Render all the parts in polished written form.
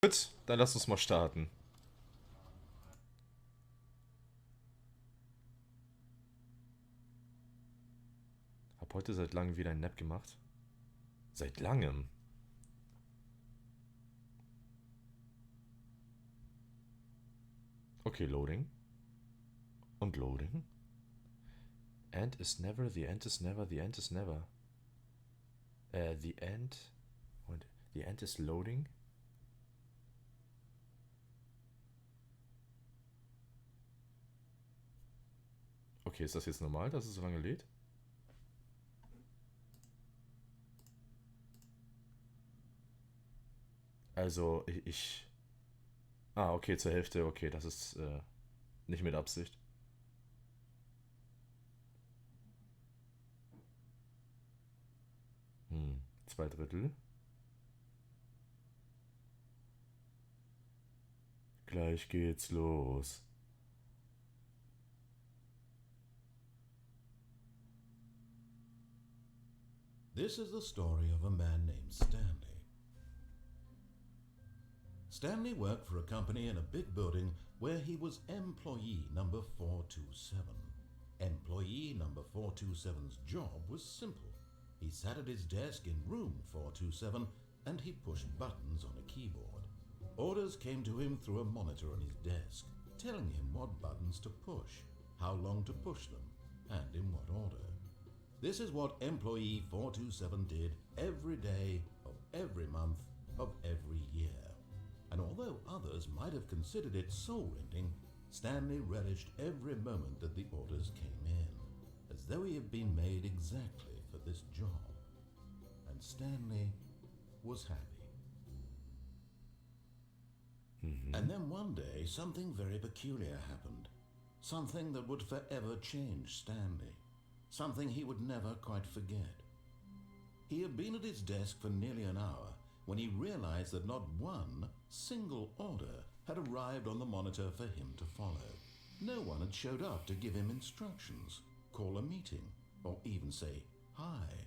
Gut, dann lass uns mal starten. Hab heute seit langem wieder einen Nap gemacht. Seit langem. Okay, loading. Und loading. End is never, the end is never, the end is never. The end. Und the end is loading. Okay, ist das jetzt normal, dass es so lange lädt? Also, ich. Ah, okay, zur Hälfte. Okay, das ist nicht mit Absicht. Zwei Drittel. Gleich geht's los. This is the story of a man named Stanley. Stanley worked for a company in a big building where he was employee number 427. Employee number 427's job was simple. He sat at his desk in room 427 and he pushed buttons on a keyboard. Orders came to him through a monitor on his desk, telling him what buttons to push, how long to push them, and in what order. This is what employee 427 did every day of every month of every year. And although others might have considered it soul-rending, Stanley relished every moment that the orders came in, as though he had been made exactly for this job. And Stanley was happy. And then one day, something very peculiar happened. Something that would forever change Stanley. Something he would never quite forget. He had been at his desk for nearly an hour when he realized that not one single order had arrived on the monitor for him to follow. No one had showed up to give him instructions, call a meeting, or even say hi.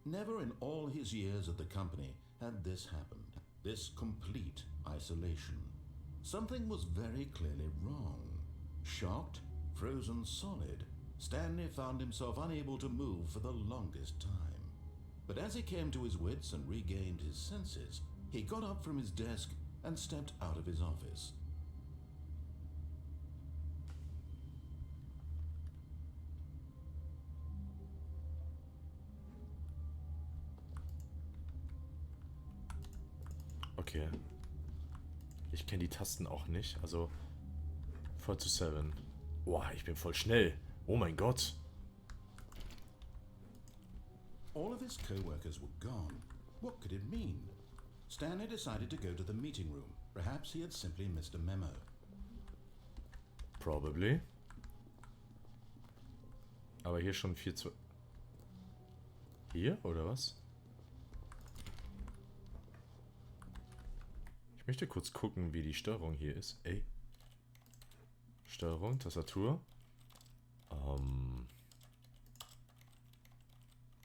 Never in all his years at the company had this happened, this complete isolation. Something was very clearly wrong. Shocked, frozen solid, Stanley found himself unable to move for the longest time. But as he came to his wits and regained his senses, he got up from his desk and stepped out of his office. Okay. Ich kenne die Tasten auch nicht. Also 4 to 7. Boah, ich bin voll schnell. Oh mein Gott. All of his co-workers were gone. What could it mean? Stanley decided to go to the meeting room. Perhaps he had simply missed a memo. Probably. Aber hier schon 4 zu... Hier, oder was? Ich möchte kurz gucken, wie die Steuerung hier ist. Ey. Steuerung, Tastatur.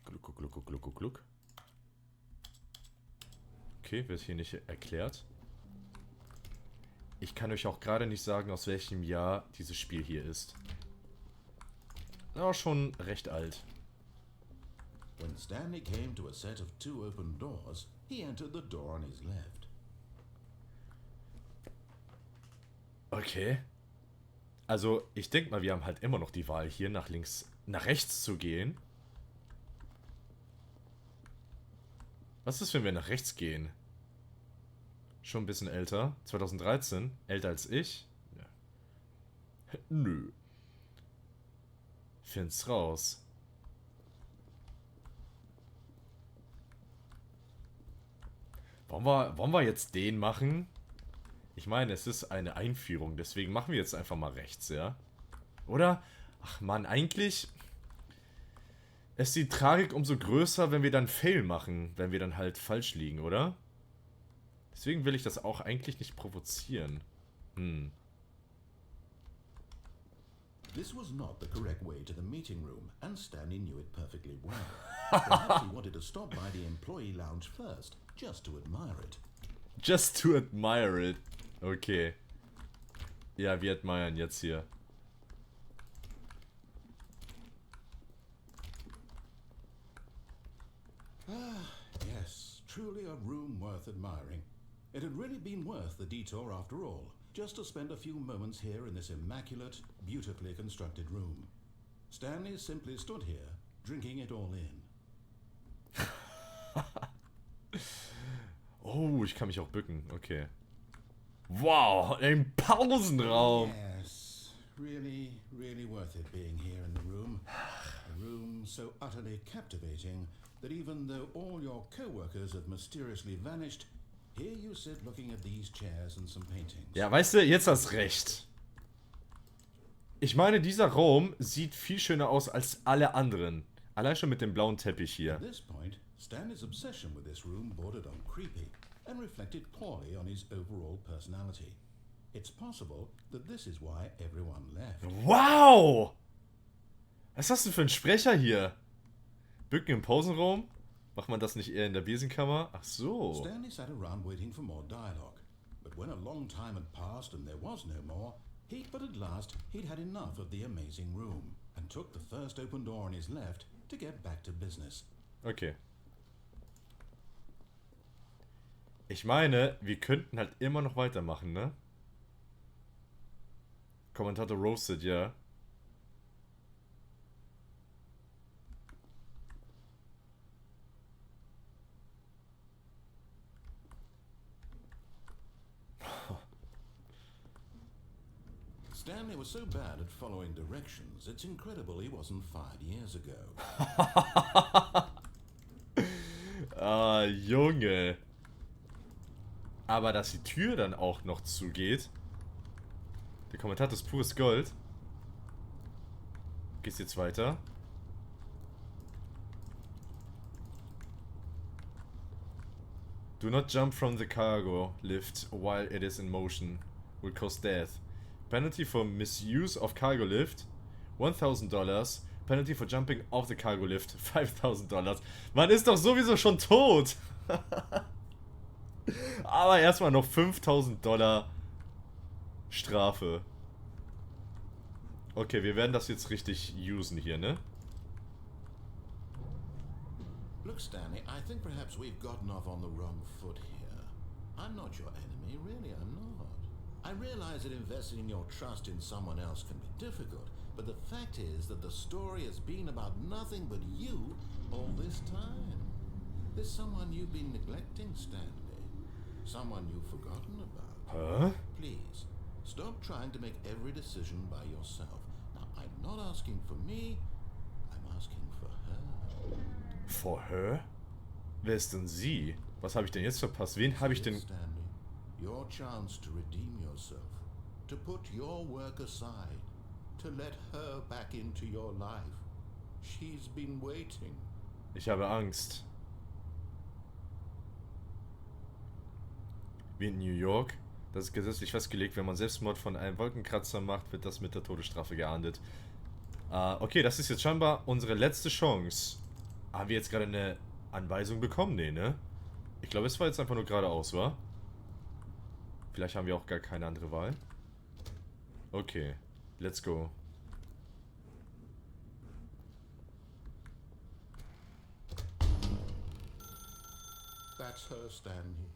Gluck, gluck, gluck, gluck, gluck. Okay, wird hier nicht erklärt. Ich kann euch auch gerade nicht sagen, aus welchem Jahr dieses Spiel hier ist. Aber schon recht alt. When Stanley came to a set of 2 open doors, he entered the door on his left. Okay. Also, ich denke mal, wir haben halt immer noch die Wahl, hier nach links, nach rechts zu gehen. Was ist, wenn wir nach rechts gehen? Schon ein bisschen älter. 2013. Älter als ich? Ja. Nö. Find's raus. Wollen wir jetzt den machen? Ich meine, es ist eine Einführung, deswegen machen wir jetzt einfach mal rechts, ja? Oder? Ach man, eigentlich ist die Tragik umso größer, wenn wir dann Fail machen, wenn wir dann halt falsch liegen, oder? Deswegen will ich das auch eigentlich nicht provozieren. This was not the correct way to the meeting room, and Stanley knew it perfectly well. Perhaps he wanted to stop by the employee lounge first, just to admire it. Just to admire it. Okay. Ja, wir admiren jetzt hier. Yes, truly a room worth admiring. It had really been worth the detour after all, just to spend a few moments here in this immaculate, beautifully constructed room. Stanley simply stood here, drinking it all in. Oh, ich kann mich auch bücken. Okay. Wow, ein Pausenraum. Yes, really worth it being here in the room. A room so utterly captivating that even though all your co-workers have mysteriously vanished, here you sit looking at these chairs and some paintings. Ja, weißt du, jetzt hast recht. Ich meine, dieser Raum sieht viel schöner aus als alle anderen. Allein schon mit dem blauen Teppich hier. At this point, Stanley's obsession with this room bordered on creepy and reflected poorly on his overall personality. It's possible that this is why everyone left. Wow! Was hast du für einen Sprecher hier? Bücken im Pausenraum? Macht man das nicht eher in der Besenkammer? Ach so. Stanley sat around waiting for more dialogue. But when a long time had passed and there was no more, but at last he'd had enough of the amazing room and took the first open door on his left to get back to business. Okay. Ich meine, wir könnten halt immer noch weitermachen, ne? Kommentator roasted, ja. Stanley was so bad at following directions, it's incredible he wasn't fired years ago. Ah, Junge. Aber dass die Tür dann auch noch zugeht. Der Kommentator ist pures Gold. Geht's jetzt weiter? Do not jump from the cargo lift while it is in motion. Will cause death. Penalty for misuse of cargo lift, $1,000. Penalty for jumping off the cargo lift, $5,000. Man ist doch sowieso schon tot. Aber erstmal noch $5.000 Strafe. Okay, wir werden das jetzt richtig usen hier, ne? Look, Stanley, I think perhaps we've gotten off on the wrong foot here. I'm not your enemy, really, I'm not. I realize that investing in your trust in someone else can be difficult, but the fact is that the story has been about nothing but you all this time. There's someone you've been neglecting, Stanley. Someone you've forgotten about. Huh? Please, stop trying to make every decision by yourself. Now, I'm not asking for me, I'm asking for her. For her? Wer ist denn sie? Was habe ich denn jetzt verpasst? Wen habe ich denn... Stanley, your chance to redeem yourself, to put your work aside, to let her back into your life. She's been waiting. Ich habe Angst. Wie in New York. Das ist gesetzlich festgelegt, wenn man Selbstmord von einem Wolkenkratzer macht, wird das mit der Todesstrafe geahndet. Okay, das ist jetzt scheinbar unsere letzte Chance. Haben wir jetzt gerade eine Anweisung bekommen? Nee, ne? Ich glaube, es war jetzt einfach nur geradeaus, wa? Vielleicht haben wir auch gar keine andere Wahl. Okay, let's go. That's her, Stanley.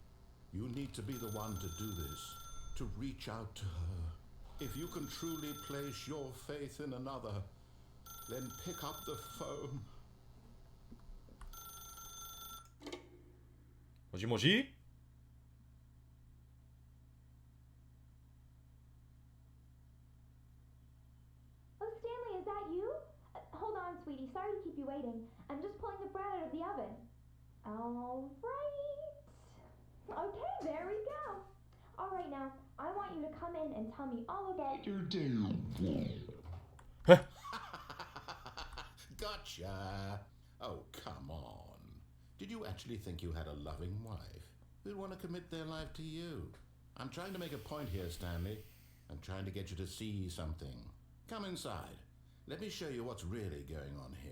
You need to be the one to do this, to reach out to her. If you can truly place your faith in another, then pick up the phone. Moji Moji? Hold on, sweetie. Sorry to keep you waiting. I'm just pulling the bread out of the oven. All right. Okay, there we go. All right, now, I want you to come in and tell me all about your day. Gotcha. Oh, come on. Did you actually think you had a loving wife who'd want to commit their life to you? I'm trying to make a point here, Stanley. I'm trying to get you to see something. Come inside. Let me show you what's really going on here.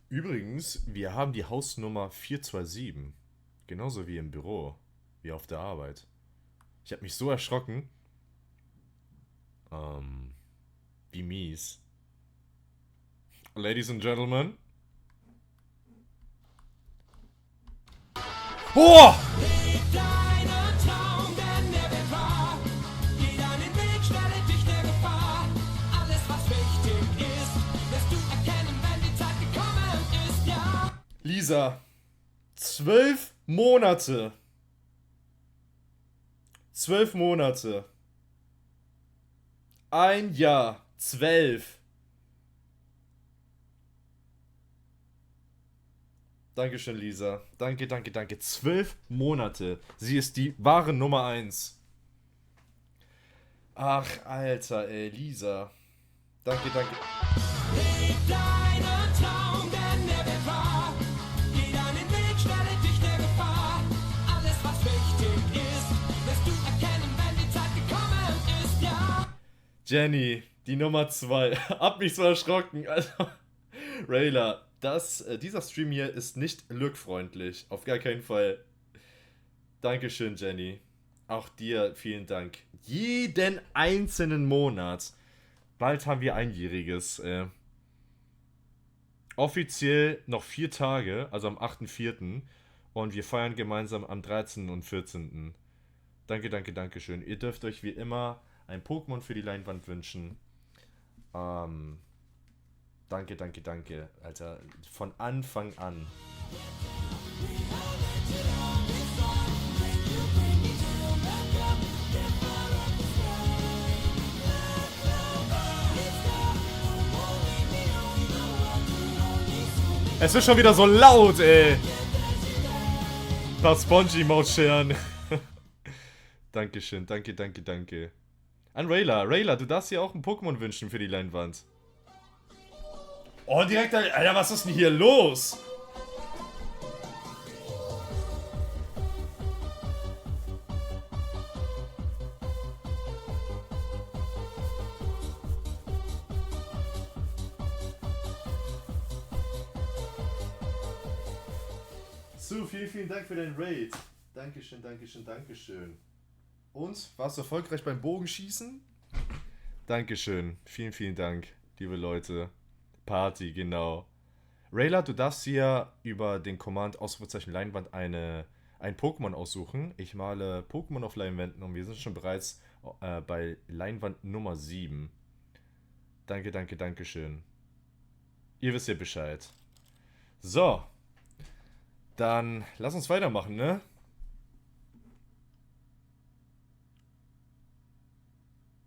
Übrigens, wir haben die Hausnummer 427. Genauso wie im Büro. Wie auf der Arbeit. Ich habe mich so erschrocken. Wie mies. Ladies and Gentlemen. Oh! Lisa, 12 Monate. 12 Monate. Ein Jahr. 12. Dankeschön, Lisa. Danke, danke, danke. 12 Monate. Sie ist die wahre Nummer 1. Ach, Alter, ey, Lisa. Danke, danke. Jenny, die Nummer 2. Hab mich so erschrocken. Also, Rayla, dieser Stream hier ist nicht lookfreundlich. Auf gar keinen Fall. Dankeschön, Jenny. Auch dir vielen Dank. Jeden einzelnen Monat. Bald haben wir Einjähriges. Offiziell noch 4 Tage, also am 8.4. Und wir feiern gemeinsam am 13. und 14. Danke, danke, danke schön. Ihr dürft euch wie immer ein Pokémon für die Leinwand wünschen. Danke, danke, danke. Alter, von Anfang an. Es ist schon wieder so laut, ey. Ein paar Spongy-Emotes scheren. Dankeschön, danke, danke, danke. An Rayla. Rayla, du darfst dir auch ein Pokémon wünschen für die Leinwand. Oh, direkt, Alter, was ist denn hier los? So, vielen, vielen Dank für den Raid. Dankeschön, Dankeschön, Dankeschön. Und, warst du erfolgreich beim Bogenschießen? Dankeschön. Vielen, vielen Dank, liebe Leute. Party, genau. Rayla, du darfst hier über den Command Ausrufezeichen Leinwand ein Pokémon aussuchen. Ich male Pokémon auf Leinwänden und wir sind schon bereits bei Leinwand Nummer 7. Danke, danke, dankeschön. Ihr wisst ja Bescheid. So. Dann lass uns weitermachen, ne?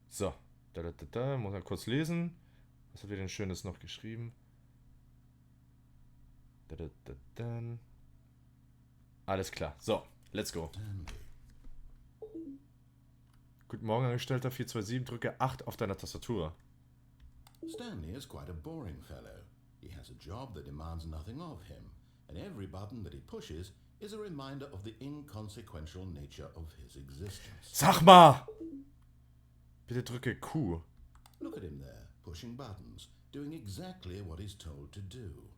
So. Muss man kurz lesen. Was hat wir denn Schönes noch geschrieben? Alles klar. So, let's go. Guten Morgen, Angestellter 427. Drücke 8 auf deiner Tastatur. Stanley is quite a boring fellow. He has a job that demands nothing of him, and every button that he pushes is a reminder of the inconsequential nature of his existence. Sag mal! Bitte drücke Q. Look at him there, pushing buttons, doing exactly what he's told to do.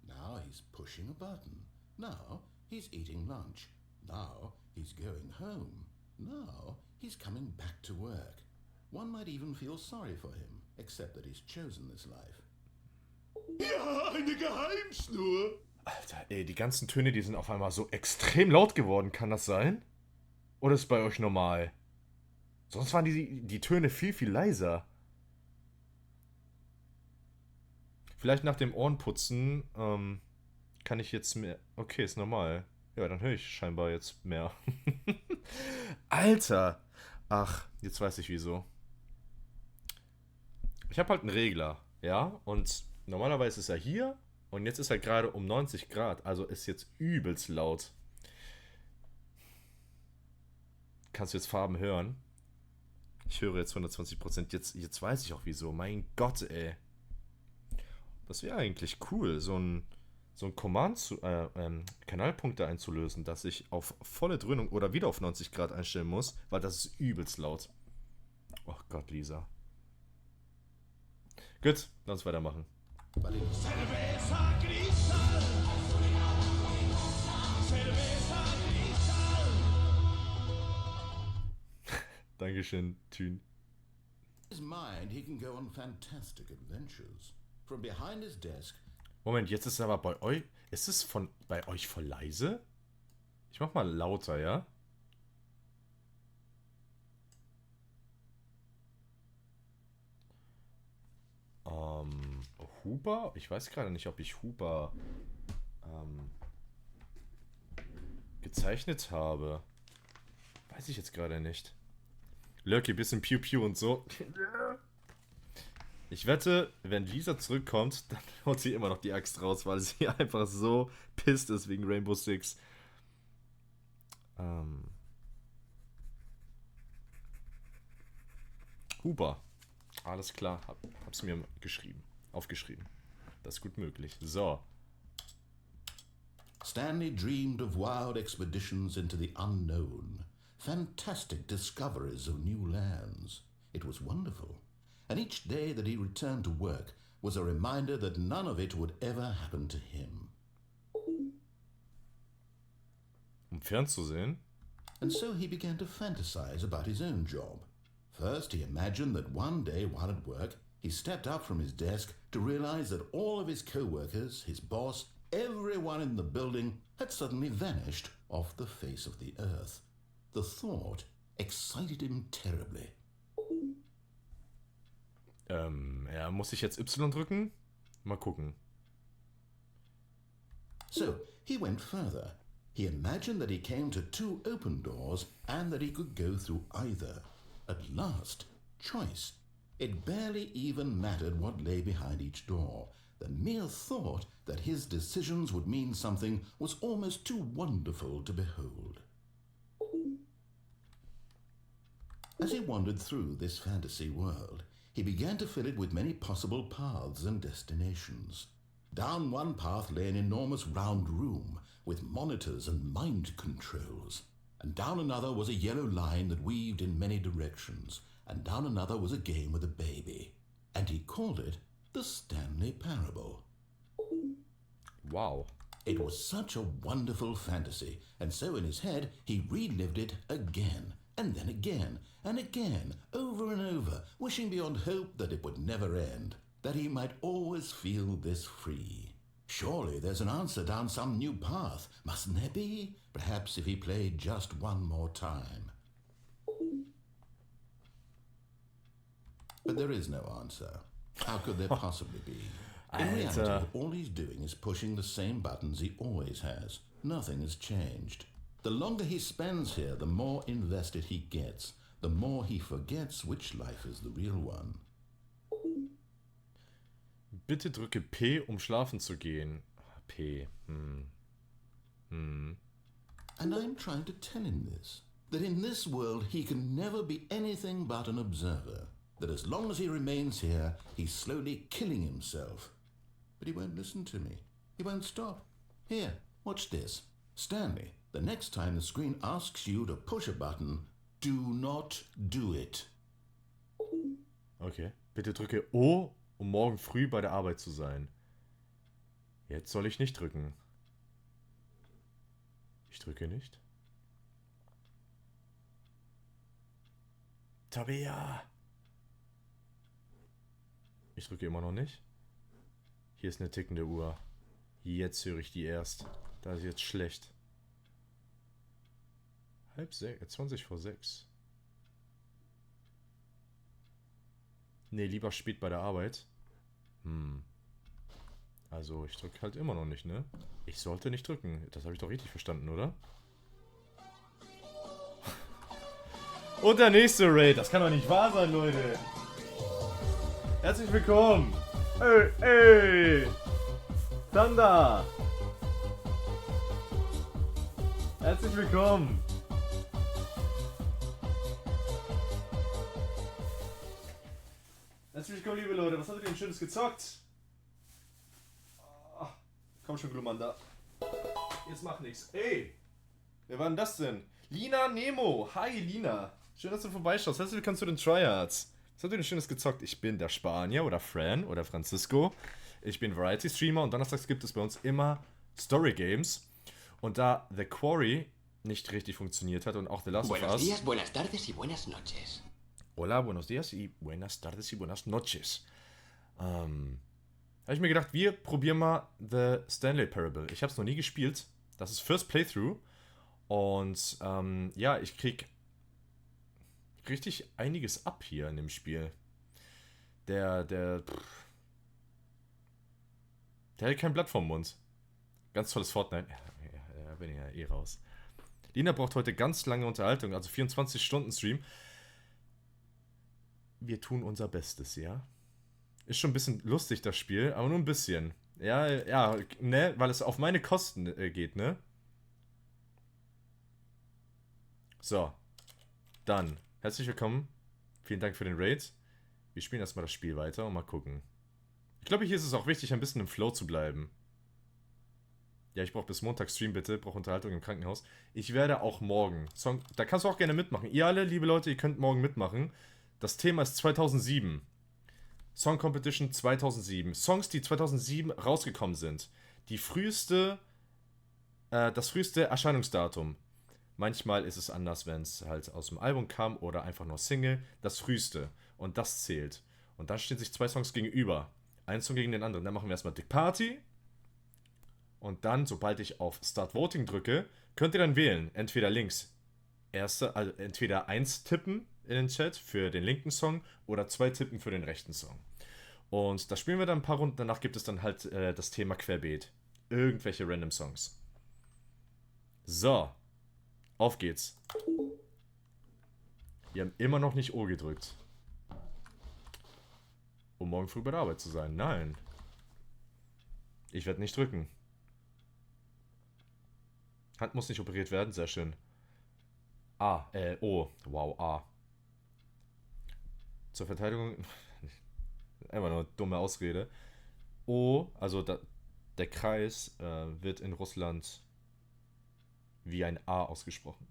Now he's pushing a button. Now he's eating lunch. Now he's going home. Now he's coming back to work. One might even feel sorry for him, except that he's chosen this life. Ja, eine Geheimschnur. Alter, ey, die ganzen Töne, die sind auf einmal so extrem laut geworden. Kann das sein? Oder ist es bei euch normal? Sonst waren die Töne viel, viel leiser. Vielleicht nach dem Ohrenputzen kann ich jetzt mehr... Okay, ist normal. Ja, dann höre ich scheinbar jetzt mehr. Alter! Ach, jetzt weiß ich wieso. Ich habe halt einen Regler, ja? Und normalerweise ist er hier und jetzt ist er gerade um 90 Grad. Also ist jetzt übelst laut. Kannst du jetzt Farben hören? Ich höre jetzt 120%. Jetzt weiß ich auch wieso. Mein Gott, ey. Das wäre eigentlich cool, so ein Command Kanalpunkte einzulösen, dass ich auf volle Dröhnung oder wieder auf 90 Grad einstellen muss, weil das ist übelst laut. Oh Gott, Lisa. Gut, lass uns weitermachen. But in cerveza grisa Dankeschön, Thün. his mind, he can go on fantastic adventures. From behind his desk, Moment, jetzt ist es aber bei euch. Ist es bei euch voll leise? Ich mach mal lauter, ja? Huber? Ich weiß gerade nicht, ob ich Huber gezeichnet habe. Weiß ich jetzt gerade nicht. Lurky, bisschen Pew Pew und so. Ich wette, wenn Lisa zurückkommt, dann holt sie immer noch die Axt raus, weil sie einfach so pisst ist wegen Rainbow Six. Huber. Alles klar, hab's mir aufgeschrieben. Das ist gut möglich. So. Stanley dreamed of wild expeditions into the unknown, fantastic discoveries of new lands. It was wonderful, and each day that he returned to work was a reminder that none of it would ever happen to him. Fernzusehen? And so he began to fantasize about his own job. First, he imagined that one day while at work, he stepped up from his desk to realize that all of his co-workers, his boss, everyone in the building had suddenly vanished off the face of the earth. The thought excited him terribly. Ja, muss ich jetzt Y drücken? Mal gucken. So, he went further. He imagined that he came to 2 open doors and that he could go through either. At last, choice. It barely even mattered what lay behind each door. The mere thought that his decisions would mean something was almost too wonderful to behold. As he wandered through this fantasy world, he began to fill it with many possible paths and destinations. Down one path lay an enormous round room with monitors and mind controls, and down another was a yellow line that weaved in many directions, and down another was a game with a baby, and he called it the Stanley Parable. Wow. It was such a wonderful fantasy, and so in his head he relived it again, and then again, and again, over and over, wishing beyond hope that it would never end, that he might always feel this free. Surely there's an answer down some new path, mustn't there be? Perhaps if he played just one more time. But there is no answer. How could there possibly be? In reality, all he's doing is pushing the same buttons he always has. Nothing has changed. The longer he spends here, the more invested he gets, the more he forgets which life is the real one. Bitte drücke P, um schlafen zu gehen. P. And I'm trying to tell him this, that in this world he can never be anything but an observer, that as long as he remains here, he's slowly killing himself. But he won't listen to me. He won't stop. Here, watch this. Stanley, the next time the screen asks you to push a button, do not do it. Okay. Bitte drücke O, um morgen früh bei der Arbeit zu sein. Jetzt soll ich nicht drücken. Ich drücke nicht. Tabea! Ich drücke immer noch nicht. Hier ist eine tickende Uhr. Jetzt höre ich die erst. Da ist jetzt schlecht. 20 vor 6. Nee, lieber spät bei der Arbeit. Also, ich drücke halt immer noch nicht, ne? Ich sollte nicht drücken. Das habe ich doch richtig verstanden, oder? Und der nächste Raid. Das kann doch nicht wahr sein, Leute. Herzlich willkommen. Ey. Thunder. Herzlich willkommen. Herzlich willkommen, liebe Leute. Was habt ihr denn Schönes gezockt? Oh, komm schon, Glumanda. Jetzt mach nix. Ey! Wer war denn das denn? Lina Nemo. Hi, Lina. Schön, dass du vorbeischaust. Herzlich willkommen zu den Tryhards. Was habt ihr denn Schönes gezockt? Ich bin der Spanier oder Fran oder Francisco. Ich bin Variety-Streamer und donnerstags gibt es bei uns immer Story Games. Und da The Quarry nicht richtig funktioniert hat und auch The Last of Buenos Us. días, buenas tardes y buenas noches. Hola, buenos días y buenas tardes y buenas noches. Habe ich mir gedacht, wir probieren mal The Stanley Parable. Ich habe es noch nie gespielt. Das ist First Playthrough. Und ja, ich krieg richtig einiges ab hier in dem Spiel. Der hat kein Blatt vorm Mund. Ganz tolles Fortnite. Ja, bin ich ja eh raus. Lina braucht heute ganz lange Unterhaltung, also 24-Stunden-Stream. Wir tun unser Bestes, ja? Ist schon ein bisschen lustig, das Spiel, aber nur ein bisschen. Ja, ne? Weil es auf meine Kosten geht, ne? So. Dann. Herzlich willkommen. Vielen Dank für den Raid. Wir spielen erstmal das Spiel weiter und mal gucken. Ich glaube, hier ist es auch wichtig, ein bisschen im Flow zu bleiben. Ja, ich brauche bis Montag Stream bitte. Brauche Unterhaltung im Krankenhaus. Ich werde auch morgen. Da kannst du auch gerne mitmachen. Ihr alle, liebe Leute, ihr könnt morgen mitmachen. Das Thema ist 2007. Song Competition 2007. Songs, die 2007 rausgekommen sind. Das früheste Erscheinungsdatum. Manchmal ist es anders, wenn es halt aus dem Album kam oder einfach nur Single. Das früheste. Und das zählt. Und dann stehen sich 2 Songs gegenüber. Ein Song gegen den anderen. Dann machen wir erstmal Dick Party. Und dann, sobald ich auf Start Voting drücke, könnt ihr dann wählen. Entweder links. Also entweder 1 tippen in den Chat für den linken Song oder 2 tippen für den rechten Song. Und das spielen wir dann ein paar Runden. Danach gibt es dann halt das Thema Querbeet. Irgendwelche random Songs. So. Auf geht's. Wir haben immer noch nicht O gedrückt. Um morgen früh bei der Arbeit zu sein. Nein. Ich werde nicht drücken. Hand muss nicht operiert werden. Sehr schön. O. Wow, A. Zur Verteidigung. Einfach nur dumme Ausrede. O, also der Kreis wird in Russland wie ein A ausgesprochen.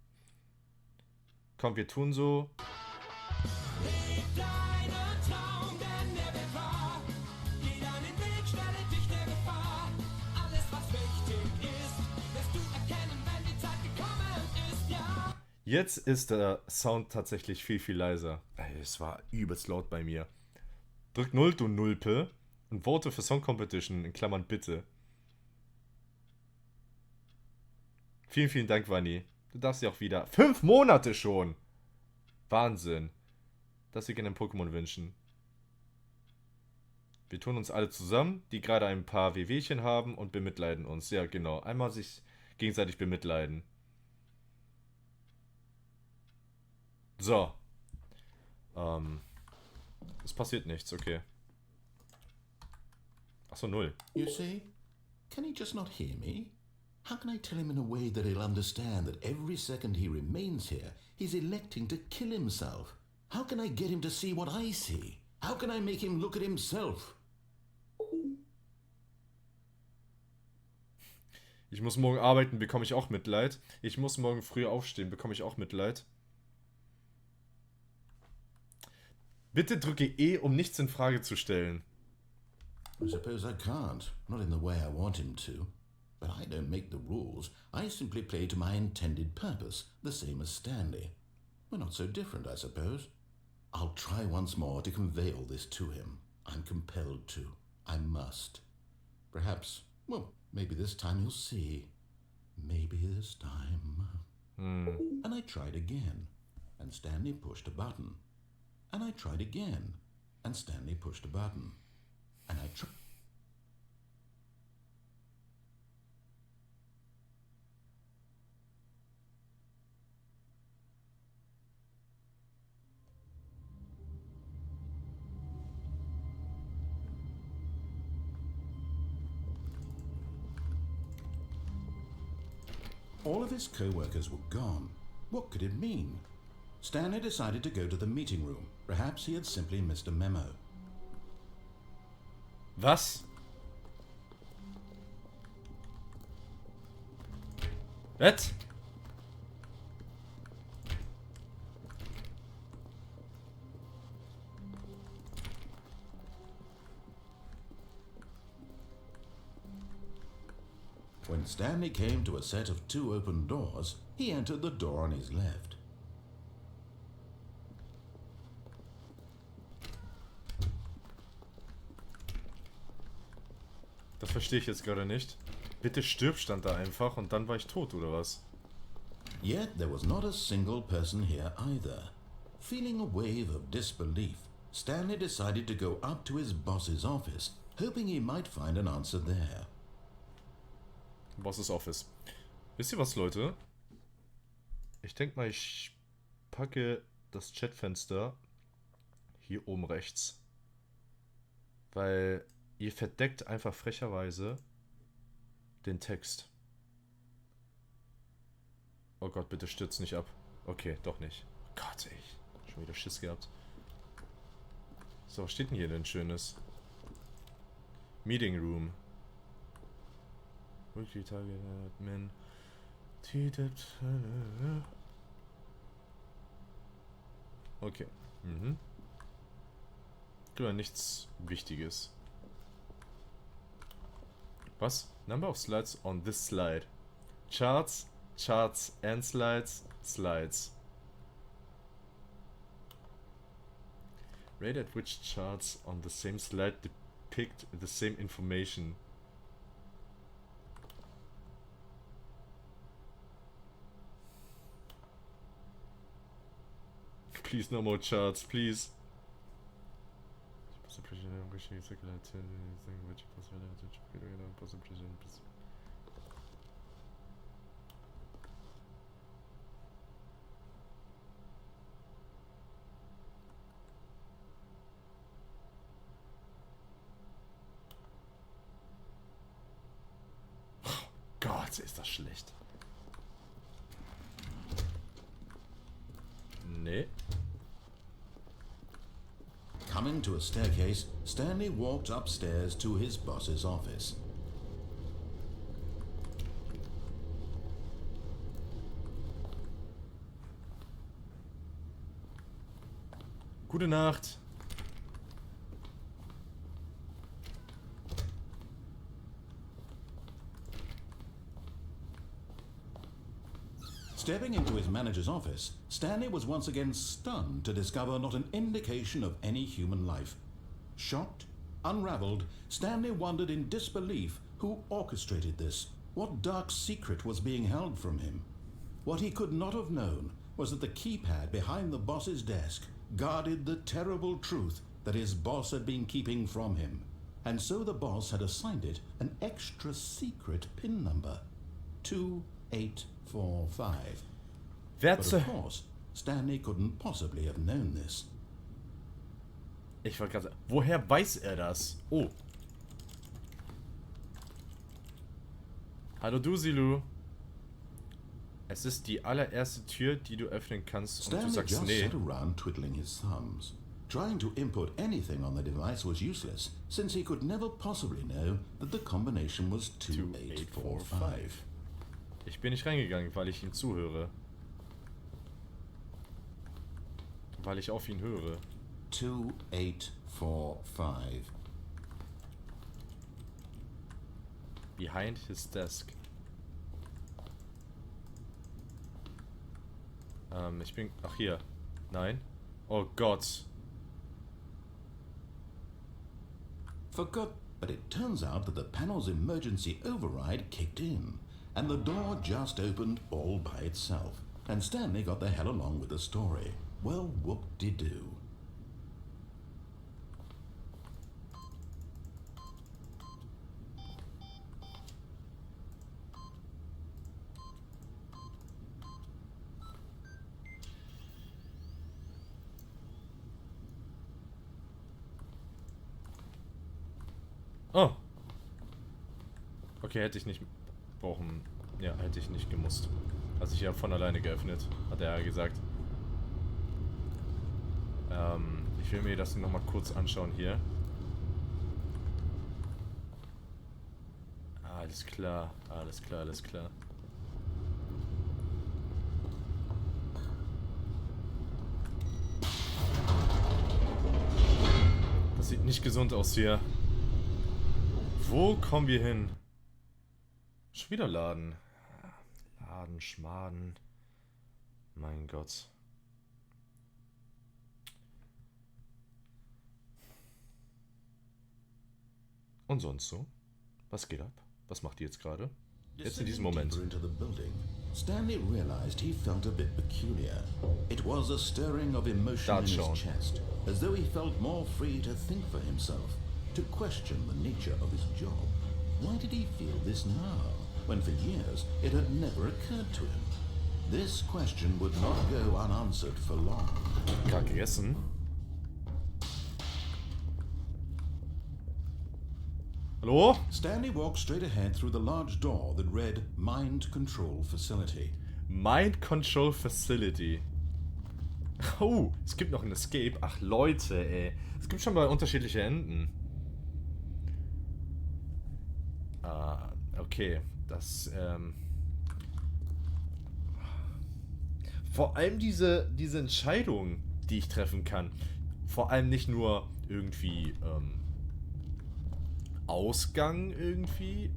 Komm, wir tun so. Jetzt ist der Sound tatsächlich viel, viel leiser. Es war übelst laut bei mir. Drück 0, du Nulpe. Und vote für Song Competition, in Klammern bitte. Vielen, vielen Dank, Vanni. Du darfst dir auch wieder 5 Monate schon. Wahnsinn. Dass wir gerne ein Pokémon wünschen. Wir tun uns alle zusammen, die gerade ein paar Wehwehchen haben und bemitleiden uns. Ja, genau. Einmal sich gegenseitig bemitleiden. So. Es passiert nichts, okay. Achso, 0. You see? Can he just not hear me? How can I tell him in a way that he'll understand that every second he remains here, he's electing to kill himself? How can I get him to see what I see? How can I make him look at himself? Ich muss morgen arbeiten, bekomme ich auch Mitleid. Ich muss morgen früh aufstehen, bekomme ich auch Mitleid. Bitte drücke E, um nichts in Frage zu stellen. I suppose I can't. Not in the way I want him to. But I don't make the rules. I simply play to my intended purpose, the same as Stanley. We're not so different, I suppose. I'll try once more to convey all this to him. I'm compelled to. I must. Perhaps, well, maybe this time he'll see. Maybe this time. And I tried again, and Stanley pushed a button. And I tried again, and Stanley pushed a button. And I tried. All of his co-workers were gone. What could it mean? Stanley decided to go to the meeting room. Perhaps he had simply missed a memo. Was? Was? When Stanley came to a set of 2 open doors, he entered the door on his left. Das verstehe ich jetzt gerade nicht. Bitte stirb stand da einfach und dann war ich tot, oder was? Yet there was not a single person here either. Feeling a wave of disbelief, Stanley decided to go up to his boss's office, hoping he might find an answer there. Boss's Office. Wisst ihr was, Leute? Ich denke mal, ich packe das Chatfenster hier oben rechts. Weil ihr verdeckt einfach frecherweise den Text. Oh Gott, bitte stürzt nicht ab. Okay, doch nicht. Oh Gott, ey. Schon wieder Schiss gehabt. So, was steht denn hier denn Schönes? Meeting Room. Weekly Target Admin. Okay. Ja, nichts Wichtiges. Was? Number of slides on this slide. Charts, charts and slides, slides. Rate at which charts on the same slide depict the same information. Please, no more charts, please. Gott, ist das schlecht. Nee. Coming to a staircase, Stanley walked upstairs to his boss's office. Gute Nacht. Stepping into his manager's office, Stanley was once again stunned to discover not an indication of any human life. Shocked, unraveled, Stanley wondered in disbelief who orchestrated this, what dark secret was being held from him. What he could not have known was that the keypad behind the boss's desk guarded the terrible truth that his boss had been keeping from him. And so the boss had assigned it an extra secret PIN number. 2845. But of course, Stanley couldn't possibly have known this. Ich wollte gerade sagen, woher weiß er das? Oh. Hallo du, Silu. Es ist die allererste Tür, die du öffnen kannst und du Stanley sagst just nee. sat around twiddling his thumbs. Trying to input anything on the device was useless, since he could never possibly know that the combination was 2845. Ich bin nicht reingegangen, weil ich ihm zuhöre. Weil ich auf ihn höre. 2845. Behind his desk. Ich bin... Ach, hier. Nein. Oh Gott. Forgot, but it turns out that the panel's emergency override kicked in, and the door just opened all by itself, and Stanley got the hell along with the story. Well, whoop-de-doo. Oh. Okay, hätte ich nicht brauchen. Ja, hätte ich nicht gemusst. Hat sich ja von alleine geöffnet, hat er ja gesagt. Ich will mir das nochmal kurz anschauen hier. Alles klar, alles klar, alles klar. Das sieht nicht gesund aus hier. Wo kommen wir hin? Schon wieder Laden. Laden, Schmaden. Mein Gott. Und sonst so? Was geht ab? Was macht ihr jetzt gerade? Jetzt in diesem Moment. Descending deeper into the building, Stanley realized he felt a bit peculiar. It was a stirring of emotion in his chest, as though he felt more free to think for himself, to question the nature of his job. Why did he feel this now, when for years it had never occurred to him? This question would not go unanswered for long. Gerade gegessen. Hallo? Stanley walked straight ahead through the large door that read Mind Control Facility. Mind Control Facility. Oh, es gibt noch ein Escape. Ach Leute, ey. Es gibt schon mal unterschiedliche Enden. Okay. Das, vor allem diese Entscheidung, die ich treffen kann. Vor allem nicht nur irgendwie, Ausgang irgendwie,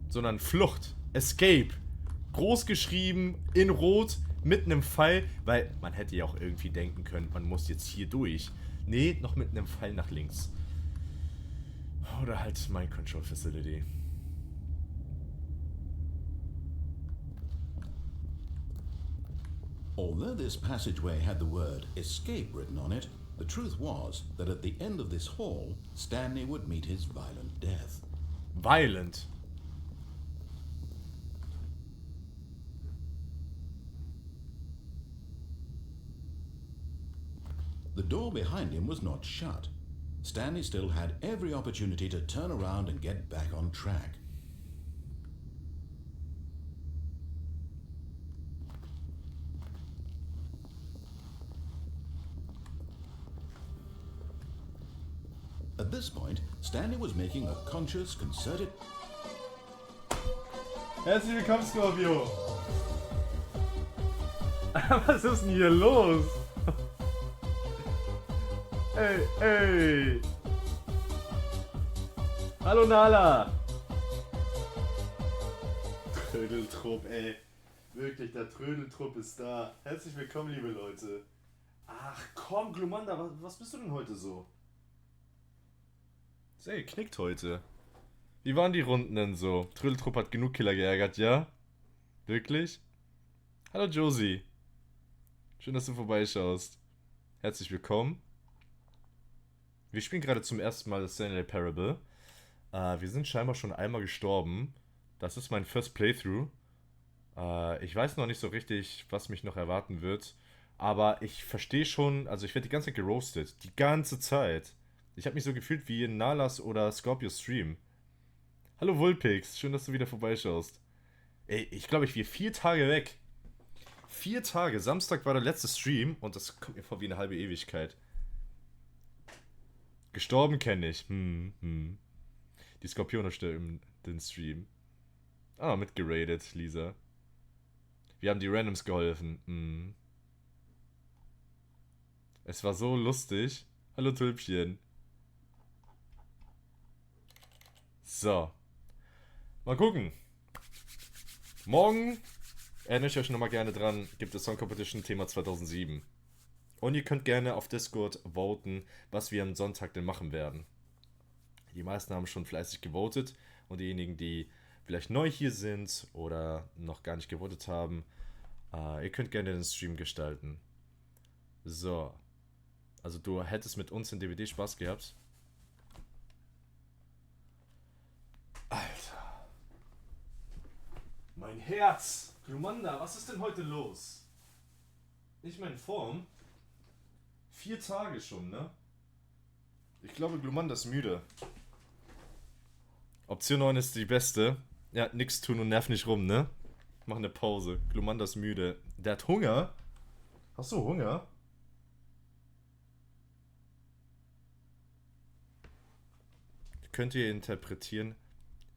sondern Flucht, Escape, groß geschrieben, in Rot, mit einem Pfeil, weil man hätte ja auch irgendwie denken können, man muss jetzt hier durch. Nee, noch mit einem Pfeil nach links. Oder halt Mind Control Facility. Although this passageway had the word escape written on it, the truth was that at the end of this hall, Stanley would meet his violent death. Violent. The door behind him was not shut. Stanley still had every opportunity to turn around and get back on track. At this point, Stanley was making a conscious, concerted... Herzlich willkommen, Scorpio. Was ist denn hier los? Ey. Hallo Nala. Trödeltrupp, ey. Wirklich, der Trödeltrupp ist da. Herzlich willkommen, liebe Leute. Ach komm, Glumanda, was bist du denn heute so? Ey, knickt heute. Wie waren die Runden denn so? Trödeltrupp hat genug Killer geärgert, ja? Wirklich? Hallo Josie. Schön, dass du vorbeischaust. Herzlich willkommen. Wir spielen gerade zum ersten Mal das Stanley Parable. Wir sind scheinbar schon einmal gestorben. Das ist mein First Playthrough. Ich weiß noch nicht so richtig, was mich noch erwarten wird. Aber ich verstehe schon, also ich werde die ganze Zeit geroastet. Die ganze Zeit. Ich habe mich so gefühlt wie in Nalas oder Scorpios Stream. Hallo Vulpix, schön, dass du wieder vorbeischaust. Ey, ich glaube, ich war 4 Tage weg. 4 Tage. Samstag war der letzte Stream und das kommt mir vor wie eine halbe Ewigkeit. Gestorben kenne ich. Die Skorpione stürmen den Stream. Ah, mitgeradet, Lisa. Wir haben die Randoms geholfen. Es war so lustig. Hallo Tulpchen. So. Mal gucken. Morgen, erinnere ich euch nochmal gerne dran, gibt es Song Competition Thema 2007. Und ihr könnt gerne auf Discord voten, was wir am Sonntag denn machen werden. Die meisten haben schon fleißig gewotet und diejenigen, die vielleicht neu hier sind oder noch gar nicht gewotet haben, ihr könnt gerne den Stream gestalten. So. Also du hättest mit uns in DVD Spaß gehabt. Alter. Mein Herz. Glumanda, was ist denn heute los? Nicht mehr in Form. 4 Tage schon, ne? Ich glaube, Glumanda ist müde. Option 9 ist die beste. Ja, nix tun und nerv nicht rum, ne? Mach eine Pause. Glumanda ist müde. Der hat Hunger. Hast du Hunger? Könnt ihr interpretieren,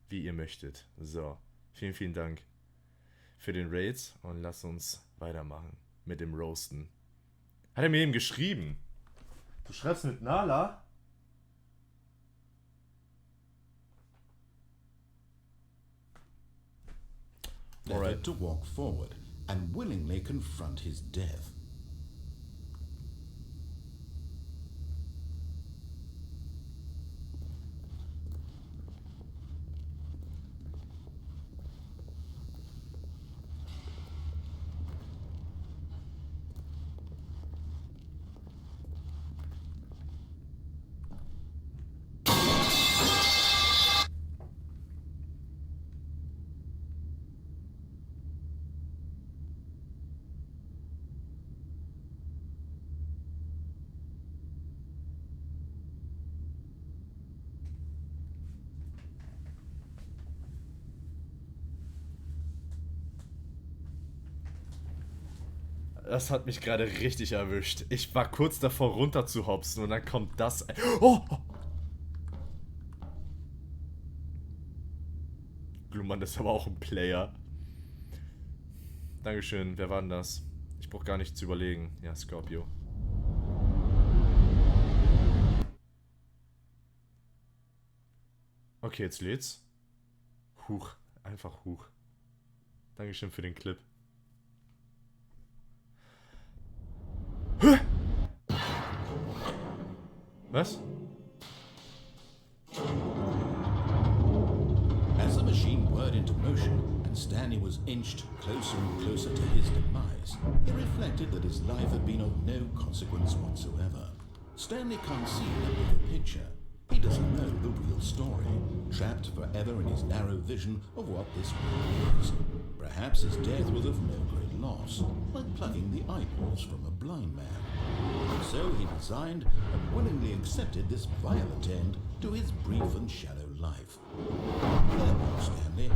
wie ihr möchtet. So, vielen, vielen Dank für den Raids und lasst uns weitermachen mit dem Roasten. Hat er mir eben geschrieben? Du schreibst mit Nala? left Alright. it to walk forward and willingly confront his death. Das hat mich gerade richtig erwischt. Ich war kurz davor runter zu hopsen und dann kommt das... Oh! Glumann ist aber auch ein Player. Dankeschön, wer war denn das? Ich brauch gar nicht zu überlegen. Ja, Scorpio. Okay, jetzt lädt's. Huch, einfach huch. Dankeschön für den Clip. Was? As the machine whirred into motion and Stanley was inched closer and closer to his demise, he reflected that his life had been of no consequence whatsoever. Stanley can't see the bigger picture. He doesn't know the real story, trapped forever in his narrow vision of what this world is. Perhaps his death was of no great loss, like plucking the eyeballs from a blind man. And so he resigned and willingly accepted this violent end to his brief and shallow life. Farewell, Stanley.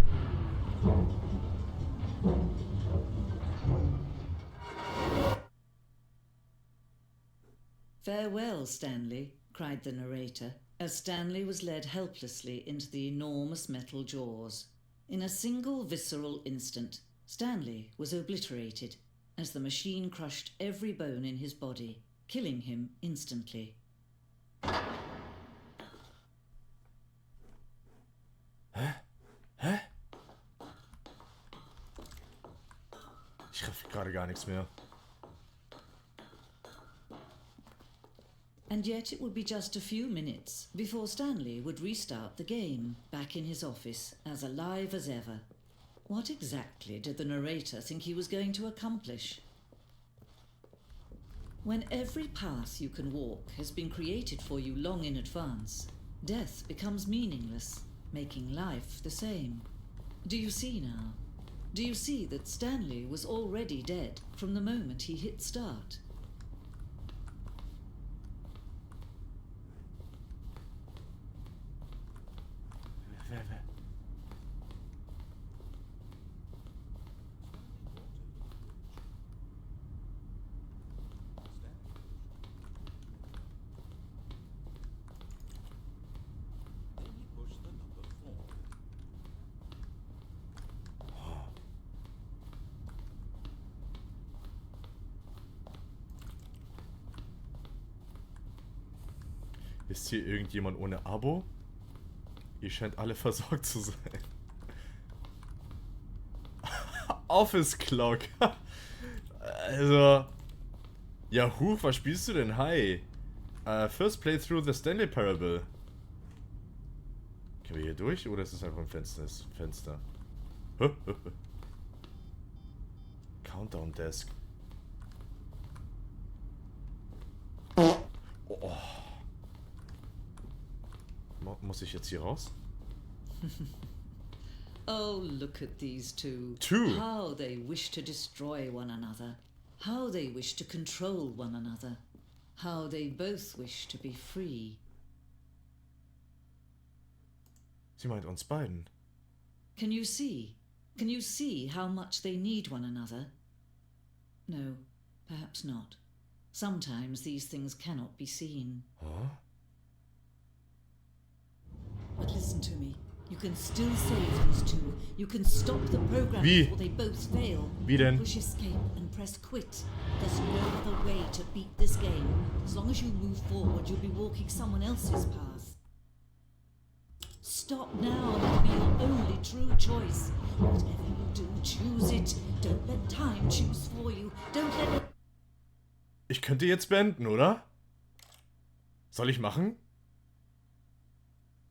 "Farewell, Stanley," cried the narrator, as Stanley was led helplessly into the enormous metal jaws. In a single visceral instant, Stanley was obliterated, as the machine crushed every bone in his body, killing him instantly. Hä? Ich raff gerade gar nichts mehr. And yet it would be just a few minutes before Stanley would restart the game, back in his office, as alive as ever. What exactly did the narrator think he was going to accomplish? When every path you can walk has been created for you long in advance, death becomes meaningless, making life the same. Do you see now? Do you see that Stanley was already dead from the moment he hit start? Then he pushed the number 4. Ist hier irgendjemand ohne Abo? Ihr scheint alle versorgt zu sein. Office Clock. Also. Ja, huch, was spielst du denn? Hi. First Playthrough the Stanley Parable. Können wir hier durch? Oder ist es einfach ein Fenster? Countdown Desk. Oh. Muss ich jetzt hier raus? Oh, look at these two. How they wish to destroy one another. How they wish to control one another. How they both wish to be free. Sie meint uns beiden. Can you see? Can you see how much they need one another? No, perhaps not. Sometimes these things cannot be seen. Huh? But listen to me. You can still save these two. You can stop the program before they both fail. Wie denn? Push escape and press quit. There's no other way to beat this game. As long as you move forward, you'll be walking someone else's path. Stop now, that'll be your only true choice. Whatever you do, choose it. Don't let time choose for you. Don't let it... Ich könnte jetzt beenden, oder? Soll ich machen?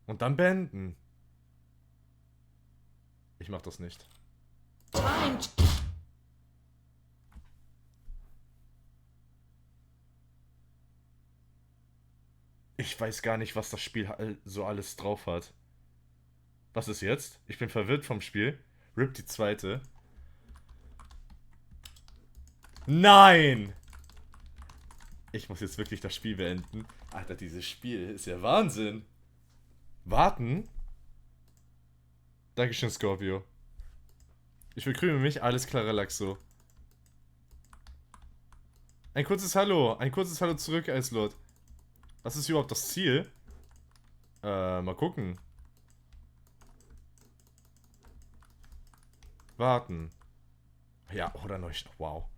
Und dann beenden. Ich mach das nicht. Time... Ich weiß gar nicht, was das Spiel so alles drauf hat. Was ist jetzt? Ich bin verwirrt vom Spiel. Rip die zweite. Nein! Ich muss jetzt wirklich das Spiel beenden. Alter, dieses Spiel ist ja Wahnsinn. Warten? Dankeschön, Scorpio. Ich verkrüme mich. Alles klar, Relaxo. Ein kurzes Hallo. Ein kurzes Hallo zurück, Eislord. Was ist überhaupt das Ziel? Mal gucken. Warten. Ja, oder neu. Wow.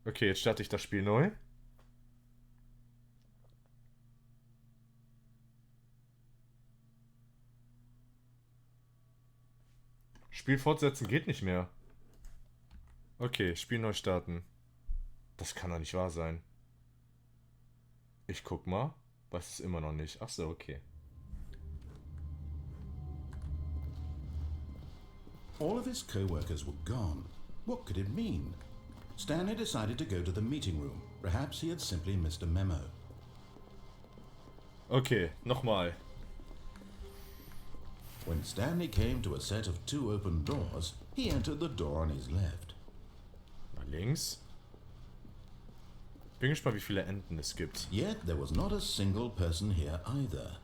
Okay, jetzt starte ich das Spiel neu. Spiel fortsetzen geht nicht mehr. Okay, Spiel neu starten. Das kann doch nicht wahr sein. Ich guck mal. Weiß es immer noch nicht. Ach so, okay. All of his co-workers were gone. What could it mean? Stanley decided to go to the meeting room. Perhaps he had simply missed a memo. Okay, nochmal. When Stanley came to a set of 2 open doors, he entered the door on his left. Mal links. Bin gespannt, wie viele Enden es gibt. Yet there was not a single person here either.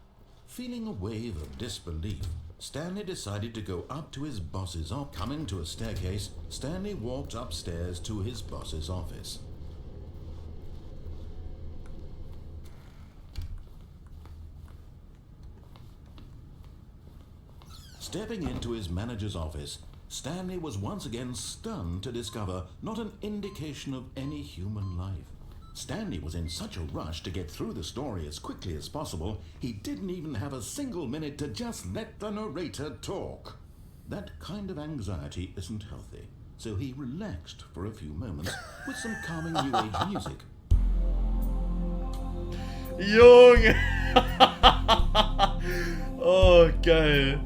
Feeling a wave of disbelief, Stanley decided to go up to his boss's office. Coming to a staircase, Stanley walked upstairs to his boss's office. Stepping into his manager's office, Stanley was once again stunned to discover not an indication of any human life. Stanley was in such a rush to get through the story as quickly as possible, he didn't even have a single minute to just let the narrator talk. That kind of anxiety isn't healthy, so he relaxed for a few moments with some calming New Age music. Junge! Oh, geil.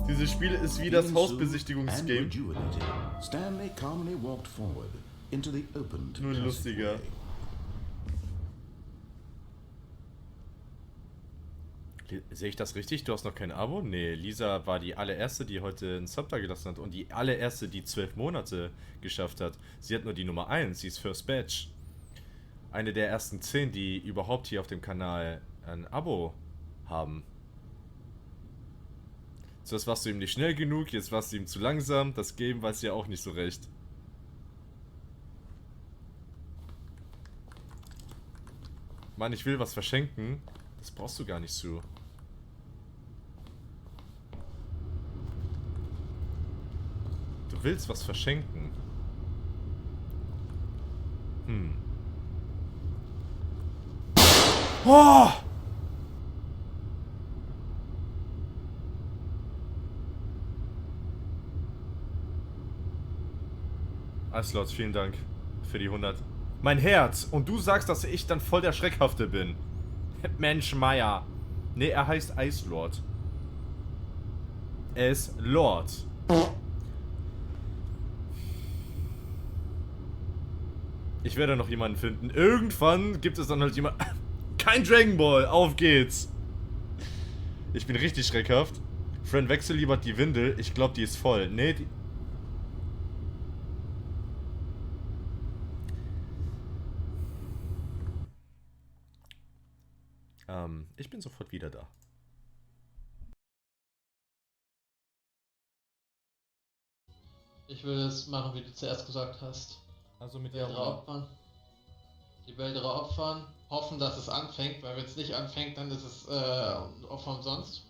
Dieses Spiel ist wie das Hausbesichtigungsgame. Stanley calmly walked forward into the opened Nur lustiger. Sehe ich das richtig? Du hast noch kein Abo? Nee, Lisa war die allererste, die heute einen Sub da gelassen hat und die allererste, die 12 Monate geschafft hat. Sie hat nur die Nummer 1, sie ist First Batch. Eine der ersten 10, die überhaupt hier auf dem Kanal ein Abo haben. Zuerst warst du ihm nicht schnell genug, jetzt warst du ihm zu langsam. Das Game weiß ja auch nicht so recht. Mann, ich will was verschenken. Das brauchst du gar nicht so. Du willst was verschenken. Oh! Eislords, vielen Dank für die 100. Mein Herz! Und du sagst, dass ich dann voll der Schreckhafte bin. Mensch, Meier. Nee, er heißt Eislord. Er ist Lord. Ich werde noch jemanden finden. Irgendwann gibt es dann halt jemand... Kein Dragon Ball! Auf geht's! Ich bin richtig schreckhaft. Friend, wechsel lieber die Windel. Ich glaube, die ist voll. Nee, die... Ich bin sofort wieder da. Ich will es machen, wie du zuerst gesagt hast. Also mit Wälder opfern. Die Wälder opfern. Hoffen, dass es anfängt, weil wenn es nicht anfängt, dann ist es Opfer umsonst.